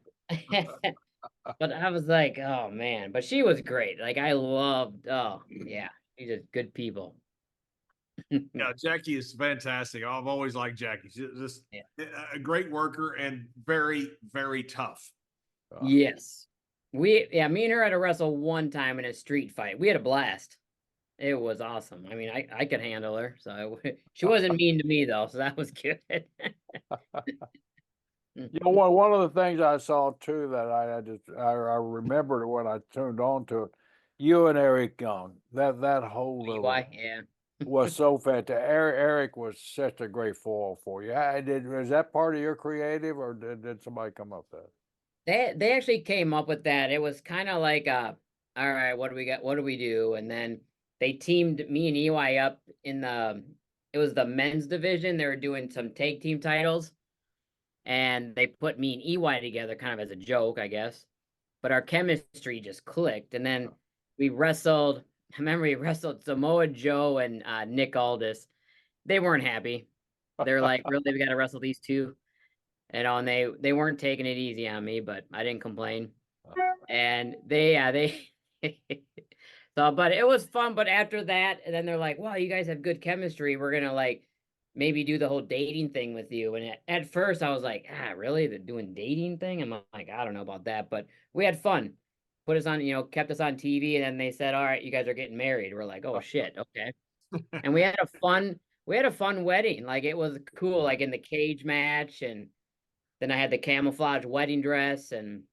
But I was like, oh man, but she was great. Like oh yeah, she's just good people. Yeah, Jackie is fantastic. I've always liked Jackie. She's just Yeah. a great worker and very, very tough. Yes. Me and her had to wrestle one time in a street fight. We had a blast. It was awesome. I mean, I could handle her. So she wasn't mean to me though, so that was good. One of the things I saw too that I remembered when I tuned on to it, you and Eric Young, that whole little Why? Yeah. was so fantastic. Eric was such a great foil for you. Was that part of your creative, or did somebody come up with that? They actually came up with that. It was kind of like all right, what do we got? What do we do? And then they teamed me and EY up in it was the men's division. They were doing some tag team titles, and they put me and EY together kind of as a joke, I guess. But our chemistry just clicked. And then we wrestled. I remember we wrestled Samoa Joe and Nick Aldis. They weren't happy. They're like, really, we got to wrestle these two, and they weren't taking it easy on me, but I didn't complain. And they so, but it was fun. But after that, and then they're like, "Wow, you guys have good chemistry. We're gonna like maybe do the whole dating thing with you." And at first, I was like, "Ah, really? They're doing dating thing?" I'm like, "I don't know about that," but we had fun. Put us on, kept us on TV, and then they said, "All right, you guys are getting married." We're like, "Oh shit, okay." And we had a fun wedding. Like it was cool, like in the cage match, and then I had the camouflage wedding dress, and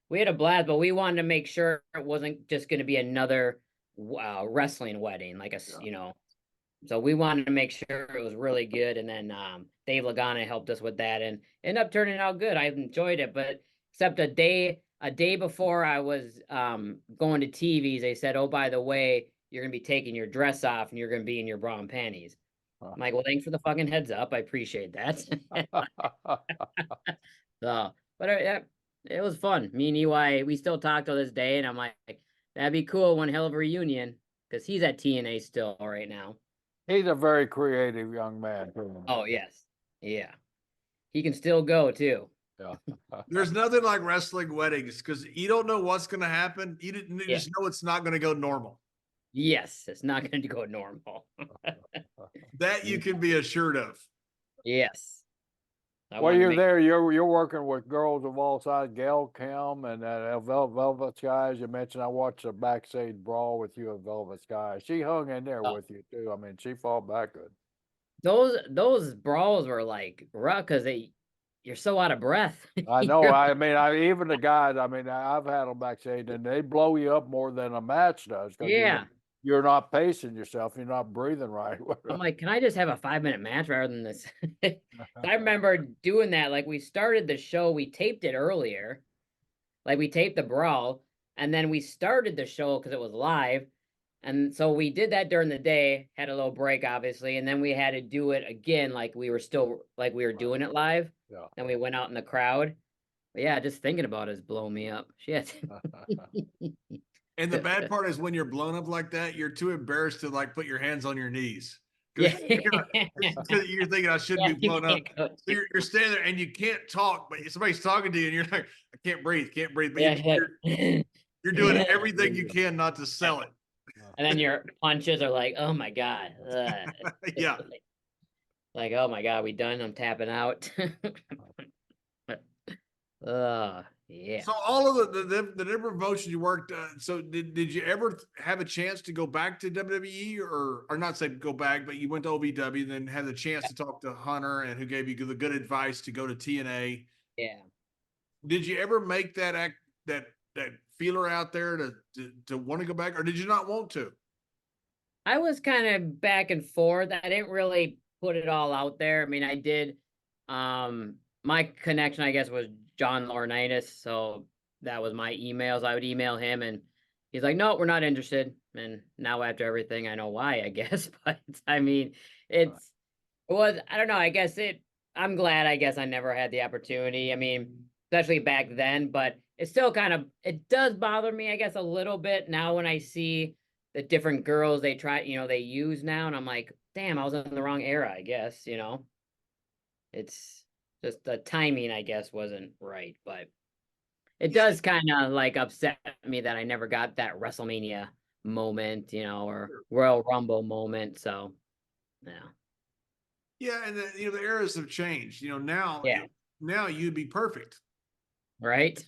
we had a blast, but we wanted to make sure it wasn't just going to be another wrestling wedding, like So we wanted to make sure it was really good, and then Dave Lagana helped us with that, and ended up turning out good. I enjoyed it, but except a day before I was going to TVs, they said, "Oh, by the way, you're gonna be taking your dress off, and you're gonna be in your bra and panties." I'm like, "Well, thanks for the fucking heads up. I appreciate that." So, but yeah, it was fun. Me and EY, we still talk to this day, and I'm like, that'd be cool, one hell of a reunion, because he's at TNA still right now. He's a very creative young man, too. Oh yes, yeah, he can still go too. Yeah. There's nothing like wrestling weddings because you don't know what's going to happen. You didn't Yeah. just know it's not going to go normal. Yes, it's not going to go normal. That you can be assured of. Yes. While you're there, you're working with girls of all sizes, Gail, Kim, and Velvet Sky. As you mentioned, I watched a backstage brawl with you at Velvet Sky. She hung in there with you too. I mean, she fought back good. Those brawls were like rough because you're so out of breath. I know. I mean, even the guys. I mean, I've had them backstage, and they blow you up more than a match does. Yeah. You're not pacing yourself. You're not breathing right. I'm like, can I just have a 5-minute match rather than this? I remember doing that. Like we started the show, we taped it earlier. Like we taped the brawl, and then we started the show because it was live. And so we did that during the day, had a little break, obviously, and then we had to do it again, like we were doing it live. Yeah. Then we went out in the crowd. But yeah, just thinking about it is blowing me up. Shit. And the bad part is when you're blown up like that, you're too embarrassed to like put your hands on your knees. Yeah. You're thinking I shouldn't be blown up. So you're standing there and you can't talk, but somebody's talking to you and you're like, I can't breathe. But you're doing everything you can not to sell it. And then your punches are like, oh my God. Yeah. Like, oh my God, we done? I'm tapping out. Yeah. So all of the different promotions you worked, so did you ever have a chance to go back to WWE or not say go back, but you went to OVW and then had the chance to talk to Hunter and who gave you the good advice to go to TNA? Yeah. Did you ever make that feeler out there to want to go back, or did you not want to? I was kind of back and forth. I didn't really put it all out there. I mean, I did. My connection, I guess, was John Laurinaitis, so that was my emails. I would email him, and he's like, "No, we're not interested." And now, after everything, I know why. I guess, but I mean, it was. I don't know. I guess I'm glad. I guess I never had the opportunity. I mean, especially back then, but it's still it does bother me, I guess, a little bit now when I see the different girls they they use now, and I'm like, damn, I was in the wrong era, I guess, It's just the timing, I guess, wasn't right, but it does kind of like upset me that I never got that WrestleMania moment, or Royal Rumble moment, so, yeah. Yeah, and the eras have changed. Now you'd be perfect. Right?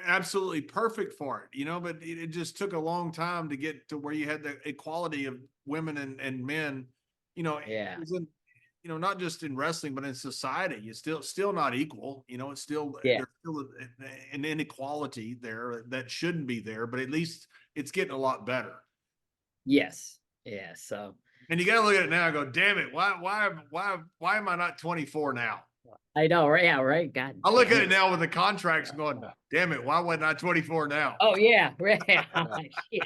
Absolutely perfect for it, but it just took a long time to get to where you had the equality of women and men, Yeah. not just in wrestling, but in society. It's still not equal, it's still, Yeah. there's still an inequality there that shouldn't be there, but at least it's getting a lot better. Yes. Yeah. So. And you got to look at it now and go, damn it. Why am I not 24 now? I know, right? Yeah, right. God. I look damn at it now with the contracts going, damn it, why wasn't I 24 now? Oh yeah, yeah. I'm like, shit.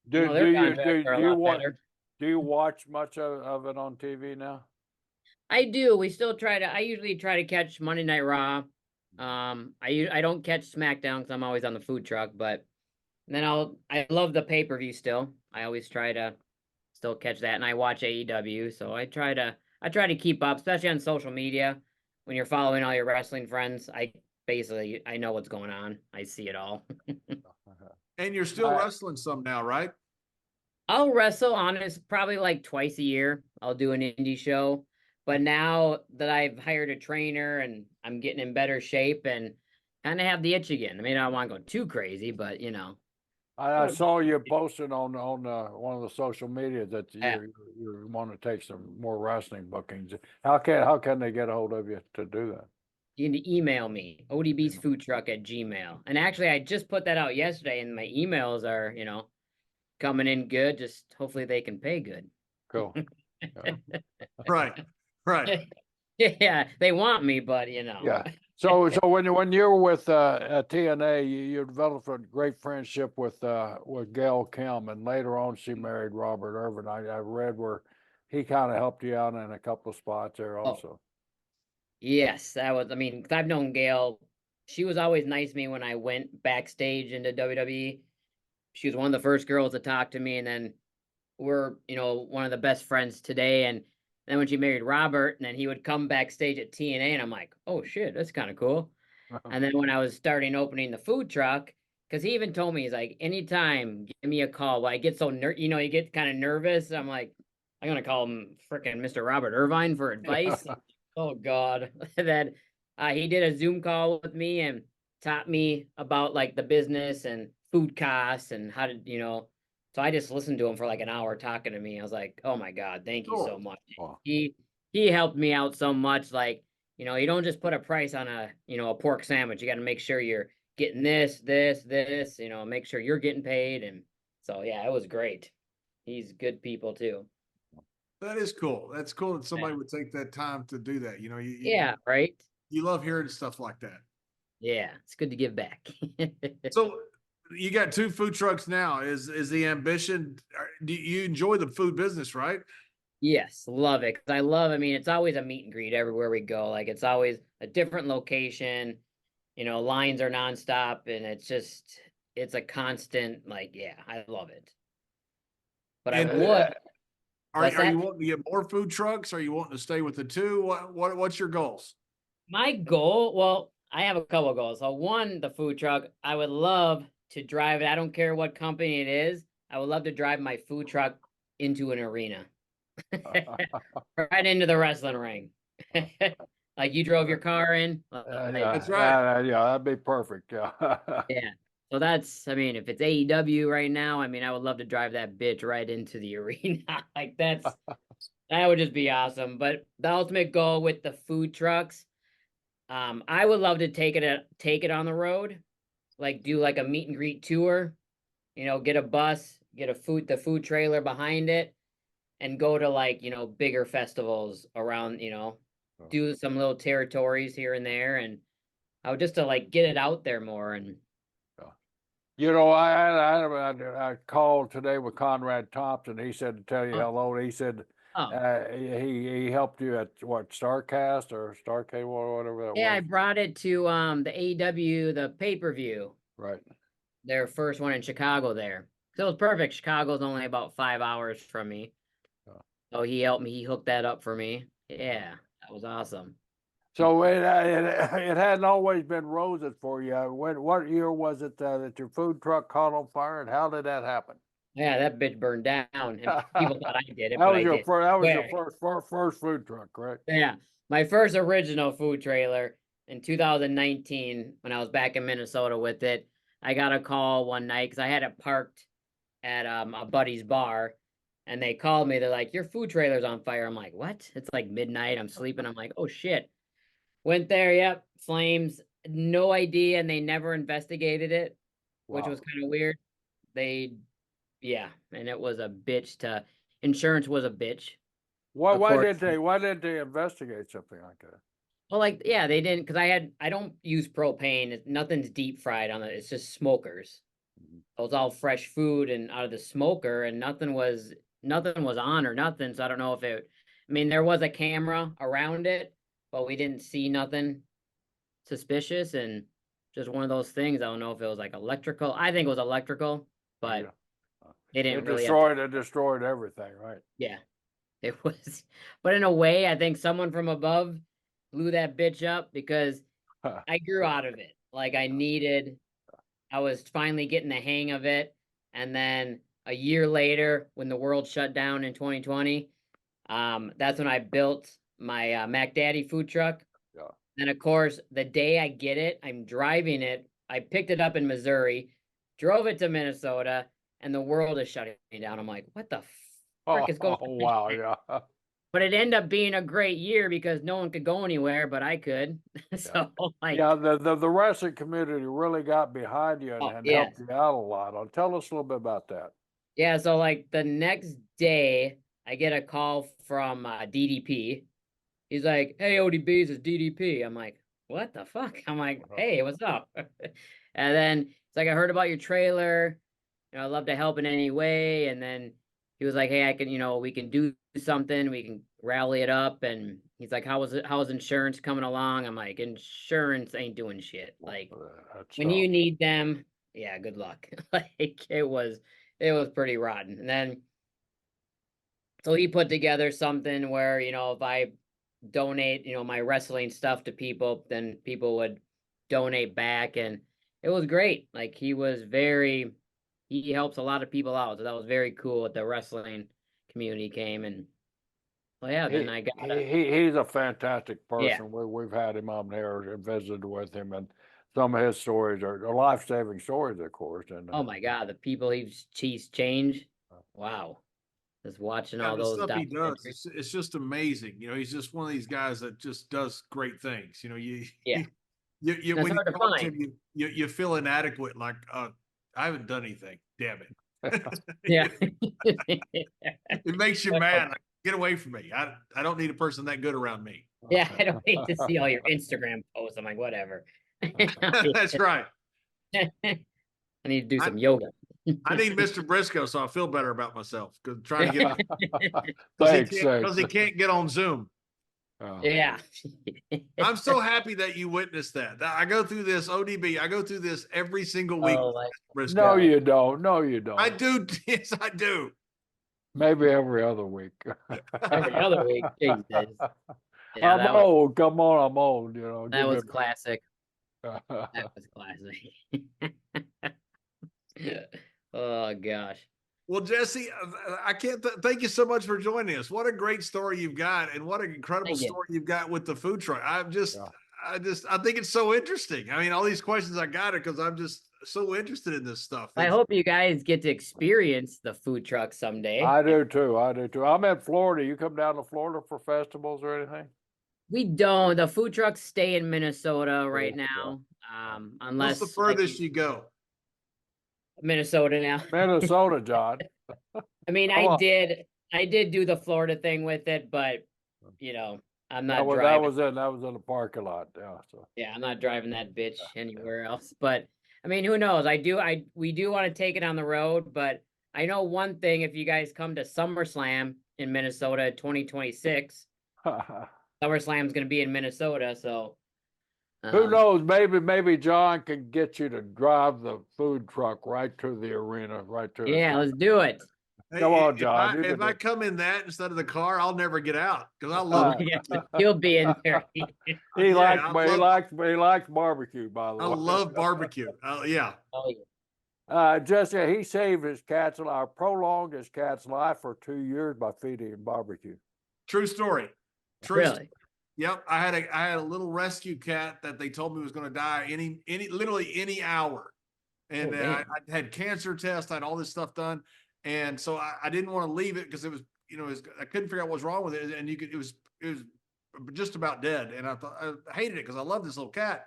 Do Their do you contracts are a do you lot watch better. do you watch much of it on TV now? I do. We still try to. I usually try to catch Monday Night Raw. I don't catch SmackDown because I'm always on the food truck. But then I love the pay-per-view still. I always try to still catch that, and I watch AEW. So I try to keep up, especially on social media. When you're following all your wrestling friends, I know what's going on. I see it all. And you're still I- wrestling some now, right? I'll wrestle honest probably like twice a year. I'll do an indie show. But now that I've hired a trainer and I'm getting in better shape and kind of have the itch again. I mean, I don't want to go too crazy, but I saw you posted on one of the social media that Yeah. you want to take some more wrestling bookings. How can they get a hold of you to do that? You can email me, odbsfoodtruck@gmail. And actually, I just put that out yesterday, and my emails are, coming in good. Just hopefully they can pay good. Cool. Yeah. Right. Right. Yeah, they want me, but Yeah. So when you were with TNA, you developed a great friendship with Gail Kim, and later on she married Robert Irvin. I read where he kind of helped you out in a couple of spots there Oh, also. yes, that was. I mean, 'cause I've known Gail. She was always nice to me when I went backstage into WWE. She was one of the first girls to talk to me, and then we're, one of the best friends today. And then when she married Robert, and then he would come backstage at TNA, and I'm like, oh shit, that's kind of cool. And then when I was starting opening the food truck, because he even told me, he's like, anytime, give me a call. Well, I get so you get kind of nervous. I'm like, I'm gonna call him freaking Mr. Robert Irvine for advice. Oh God. That he did a Zoom call with me and taught me about like the business and food costs and how to, so I just listened to him for like an hour talking to me. I was like, oh my God, thank you so Cool. much. Wow. He helped me out so much. Like, you don't just put a price on a pork sandwich. You got to make sure you're getting this, make sure you're getting paid. And so, yeah, it was great. He's good people too. That is cool. That's cool that somebody would take that time to do that. Yeah, right. You love hearing stuff like that. Yeah, it's good to give back. So you got two food trucks now. Is the ambition? Do you enjoy the food business, right? Yes, love it. 'Cause I mean, it's always a meet and greet everywhere we go. Like it's always a different location. Lines are nonstop, and it's a constant. Like, yeah, I love it. But I And would. What's are that? you wanting to get more food trucks? Are you wanting to stay with the two? What's your goals? My goal, well, I have a couple goals. So one, the food truck, I would love to drive it. I don't care what company it is. I would love to drive my food truck into an arena. Right into the wrestling ring. Like you drove your car in. Yeah, That's right. yeah, that'd be perfect. Yeah. Yeah. So I mean, if it's AEW right now, I mean, I would love to drive that bitch right into the arena. Like that would just be awesome. But the ultimate goal with the food trucks, I would love to take it on the road, like do like a meet and greet tour, get a bus, get the food trailer behind it, and go to like, bigger festivals around, do some little territories here and there. And I would just to like get it out there more. And I called today with Conrad Thompson. He said to tell you oh, hello. He said oh, he helped you at what, Starcast or Starcade or whatever that yeah, I was. brought it to the AEW, the pay-per-view, Right. their first one in Chicago there. So it was perfect. Chicago's only about 5 hours from me. Oh. So he helped me, he hooked that up for me. Yeah, that was awesome. So it hadn't always been roses for you. What year was it that your food truck caught on fire, and how did that happen? Yeah, that bitch burned down, and people thought I did it, That but was I your did. first. That was your Quick. first food truck, correct? Yeah, my first original food trailer in 2019 when I was back in Minnesota with it. I got a call one night because I had it parked at a buddy's bar, and they called me. They're like, "Your food trailer's on fire." I'm like, "What?" It's like midnight. I'm sleeping. I'm like, "Oh shit." Went there. Yep, flames. No idea, and they never investigated it, which Wow. was kind of weird. They, yeah, and it was a bitch to. Insurance was a bitch. Why Of why course. did they why did they investigate something like that? Well, like, yeah, they didn't, because I don't use propane. Nothing's deep fried on it. It's just smokers. Mhm. It was all fresh food and out of the smoker, and nothing was on or nothing. So I don't know if it. I mean, there was a camera around it, but we didn't see nothing suspicious, and just one of those things. I don't know if it was like electrical. I think it was electrical, but Yeah. they didn't It really have. destroyed everything, right? Yeah, it was. But in a way, I think someone from above blew that bitch up because I grew out of it. Like I was finally getting the hang of it. And then a year later, when the world shut down in 2020, that's when I built my Mac Daddy food truck. Yeah. And of course, the day I get it, I'm driving it. I picked it up in Missouri, drove it to Minnesota, and the world is shutting down. I'm like, what the frick is going Oh, on? wow, yeah. But it ended up being a great year because no one could go anywhere, but I could. So like, Yeah, the wrestling community really got behind you oh, and yes. helped you out a lot. Tell us a little bit about that. Yeah, so like the next day, I get a call from DDP. He's like, "Hey, ODB, this is DDP." I'm like, "What the fuck?" I'm like, "Hey, what's up?" And then it's like, "I heard about your trailer. I'd love to help in any way." And then he was like, "Hey, I can, we can do something. We can rally it up." And he's like, "How was it? How is insurance coming along?" I'm like, "Insurance ain't doing shit. Like That's when tough. you need them, yeah, good luck." Like it was pretty rotten. And then so he put together something where, if I donate, my wrestling stuff to people, then people would donate back. And it was great. Like he helps a lot of people out. So that was very cool with the wrestling community came. And well, yeah, then I got He's a fantastic yeah. person. We've had him on there and visited with him, and some of his stories are life-saving stories, of course. And Oh my God, the people he's changed. Wow. Just watching Yeah, all the those stuff he does, documentaries. it's just amazing. He's just one of these guys that just does great things. Yeah. You That's when you hard to talk to find. him, you feel inadequate, like I haven't done anything. Damn it. Yeah. It makes you mad. Like, get away from me. I don't need a person that good around me. Yeah, I don't need to see all your Instagram posts. I'm like, whatever. That's right. I need to do I, some yoga. I need Mr. Briscoe so I feel better about myself because trying to get Thanks, because he can't get on Zoom. Yeah. I'm so happy that you witnessed that. I go through this ODB. I go through this every single week. Oh, like, Briscoe. No, you don't. No, you don't. I do. Yes, I do. Maybe every other week. every other week. Jesus. Yeah, I'm old. Come on, I'm old. that Give was me classic. a- That was classic. Oh gosh. Well, Jesse, I can't thank you so much for joining us. What a great story you've got, and what an incredible Thank you. story you've got with the food truck. Yeah. I think it's so interesting. I mean, all these questions I got it because I'm just so interested in this stuff. I hope you guys get to experience the food truck someday. I do too. I do too. I'm in Florida. You come down to Florida for festivals or anything? We don't. The food trucks stay in Minnesota right now. Unless What's the furthest you go? Minnesota now. Minnesota, John. I mean, Come on. I did do the Florida thing with it, but I'm not That driving. was in the parking lot. Yeah. So Yeah, I'm not driving that bitch anywhere else. But I mean, who knows? We do want to take it on the road, but I know one thing: if you guys come to SummerSlam in Minnesota 2026, SummerSlam's going to be in Minnesota, so who knows? Maybe John can get you to drive the food truck right to the arena, right to. Yeah, let's do it. Come on, John. If I come in that instead of the car, I'll never get out because I love it. You'll be in there. He likes barbecue, by the way. I love barbecue. Yeah. Oh, yeah. Jesse, he saved his cat's life, prolonged his cat's life for 2 years by feeding him barbecue. True story. True. Really? Yep. I had a little rescue cat that they told me was going to die literally any hour. And I had cancer tests, I had all this stuff done. And so I didn't want to leave it because it was, I couldn't figure out what was wrong with it. And it was just about dead. And I thought I hated it because I love this little cat.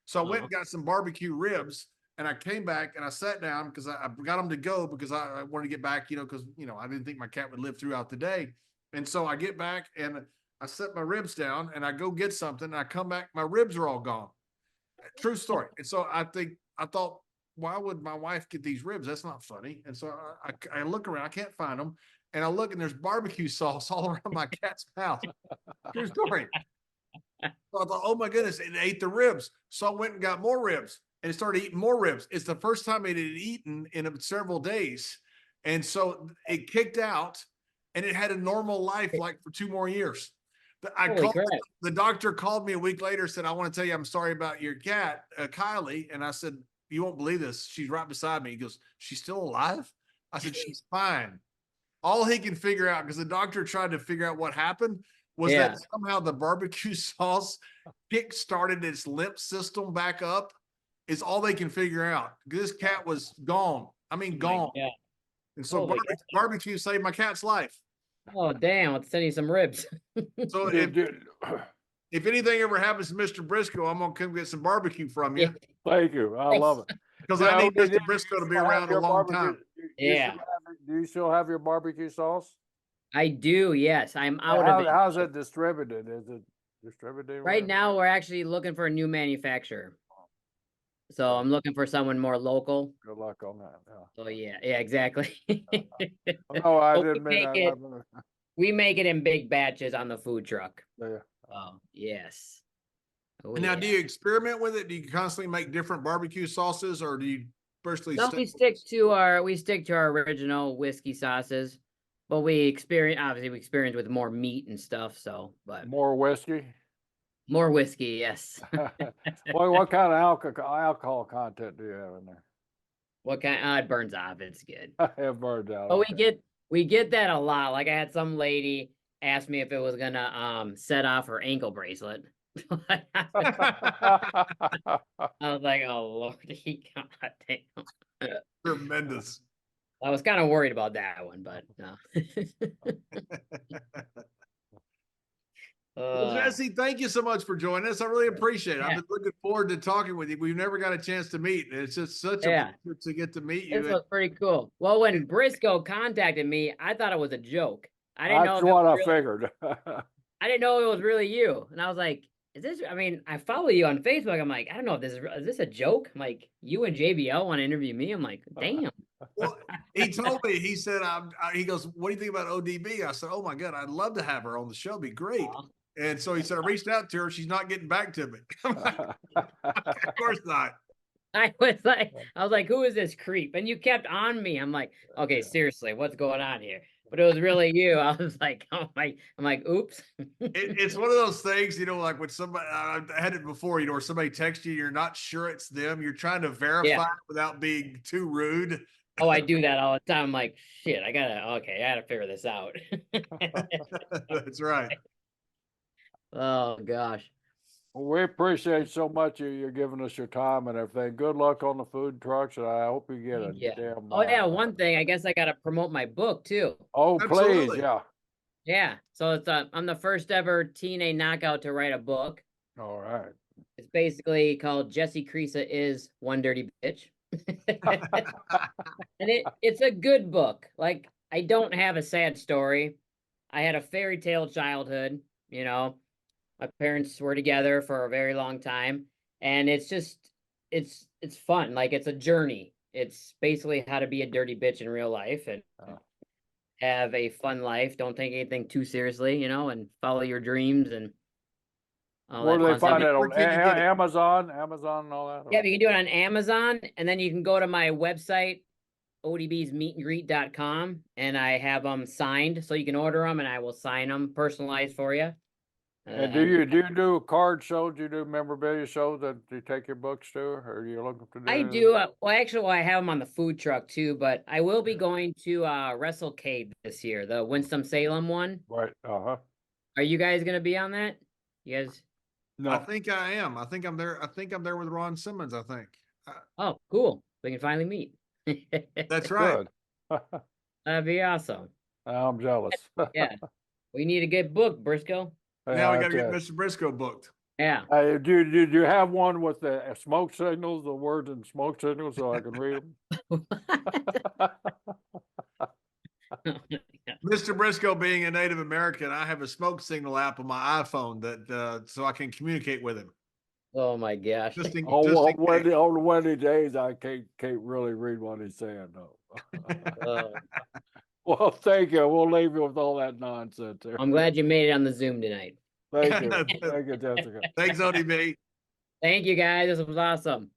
So I went and got some barbecue ribs, and I came back and I sat down because I got them to go because I wanted to get back, because, I didn't think my cat would live throughout the day. And so I get back and I set my ribs down and I go get something. And I come back, my ribs are all gone. True story. And so I thought, why would my wife get these ribs? That's not funny. And so I look around, I can't find them. And I look and there's barbecue sauce all around my cat's mouth. True story. So I thought, oh my goodness, it ate the ribs. So I went and got more ribs and it started eating more ribs. It's the first time it had eaten in several days. And so it kicked out and it had a normal life like for 2 more years. The doctor called me a week later, said, I want to tell you, I'm sorry about your cat, Kylie. And I said, you won't believe this. She's right beside me. He goes, she's still alive? I said, she's fine. All he can figure out, because the doctor tried to figure out what happened, was that somehow the barbecue sauce kick-started its lymph system back up, is all they can figure out. This cat was gone. I mean, gone. Yeah. And so barbecue saved my cat's life. Oh, damn. Let's send you some ribs. So if anything ever happens to Mr. Briscoe, I'm going to come get some barbecue from you. Thank you. I love it. Because I need Mr. Briscoe to be around a long time. Yeah. Do you still have your barbecue sauce? I do, yes. I'm out of it. How's it distributed? Is it distributed? Right now, we're actually looking for a new manufacturer. So I'm looking for someone more local. Good luck on that. Yeah. So yeah, exactly. No, I didn't mean we make it in big batches on the food truck. Yeah. Oh, yes. Oh, and now, do you experiment with it? Do you constantly make different barbecue sauces, or do you personally? No, we stick to our original whiskey sauces, but we experience with more meat and stuff. So, but more whiskey. More whiskey, yes. What kind of alcohol content do you have in there? What kind? It burns off. It's good. It burns out. But we get that a lot. Like I had some lady ask me if it was gonna set off her ankle bracelet. I was like, oh Lordy, God damn. Tremendous. I was kind of worried about that one, but no. Well, Jesse, thank you so much for joining us. I really appreciate it. Yeah. I've been looking forward to talking with you. We've never got a chance to meet. And it's just such a pleasure to get to meet you. This was pretty cool. Well, when Briscoe contacted me, I thought it was a joke. I didn't know. That's what I figured. I didn't know it was really you. And I was like, is this, I mean, I follow you on Facebook. I'm like, I don't know if is this a joke? I'm like, you and JBL want to interview me? I'm like, damn. Well, he told me, he said, he goes, what do you think about ODB? I said, oh my God, I'd love to have her on the show. It'd be great. And so he said, I reached out to her. She's not getting back to me. Of course not. I was like, who is this creep? And you kept on me. I'm like, okay, seriously, what's going on here? But it was really you. I was like, oh my, I'm like, oops. It's one of those things, like when somebody, I had it before, where somebody texts you, you're not sure it's them. You're trying to verify without being too rude. Oh, I do that all the time. I'm like, shit, I gotta figure this out. That's right. Oh gosh. Well, we appreciate so much you're giving us your time and everything. Good luck on the food trucks, and I hope you get a damn. Oh yeah, one thing, I guess I gotta promote my book too. Oh, absolutely. Please, yeah. Yeah. So it's I'm the first ever TNA knockout to write a book. All right. It's basically called Jesse Creasa is One Dirty Bitch. And it's a good book. Like, I don't have a sad story. I had a fairy tale childhood, My parents were together for a very long time, and it's just it's fun. Like, it's a journey. It's basically how to be a dirty bitch in real life and have a fun life. Don't take anything too seriously, and follow your dreams and all where that. do they find it on Amazon and all that? Yeah, you can do it on Amazon, and then you can go to my website, odbsmeetandgreet.com, and I have them signed, so you can order them, and I will sign them personalized for you. And do you do card shows? Do you do memorabilia shows that you take your books to, or are you looking to do? I do. I have them on the food truck too, but I will be going to WrestleCade this year, the Winston-Salem one. Right. Are you guys going to be on that? You guys? No. I think I am. I think I'm there. I think I'm there with Ron Simmons, I think. Oh, cool. We can finally meet. That's right. That'd be awesome. I'm jealous. Yeah. We need to get booked, Briscoe. Now we got to get Mr. Briscoe booked. Yeah. Do you have one with the smoke signals, the words in smoke signals, so I can read them? Mr. Briscoe being a Native American, I have a smoke signal app on my iPhone that so I can communicate with him. Oh my gosh. Just in, Oh, just well, in case. on the windy days, I can't really read what he's saying though. Oh, Well, thank you. We'll leave you with all that nonsense there. I'm glad you made it on the Zoom tonight. Thank you. Thank you, Jessica. Thanks, ODB. Thank you guys. This was awesome.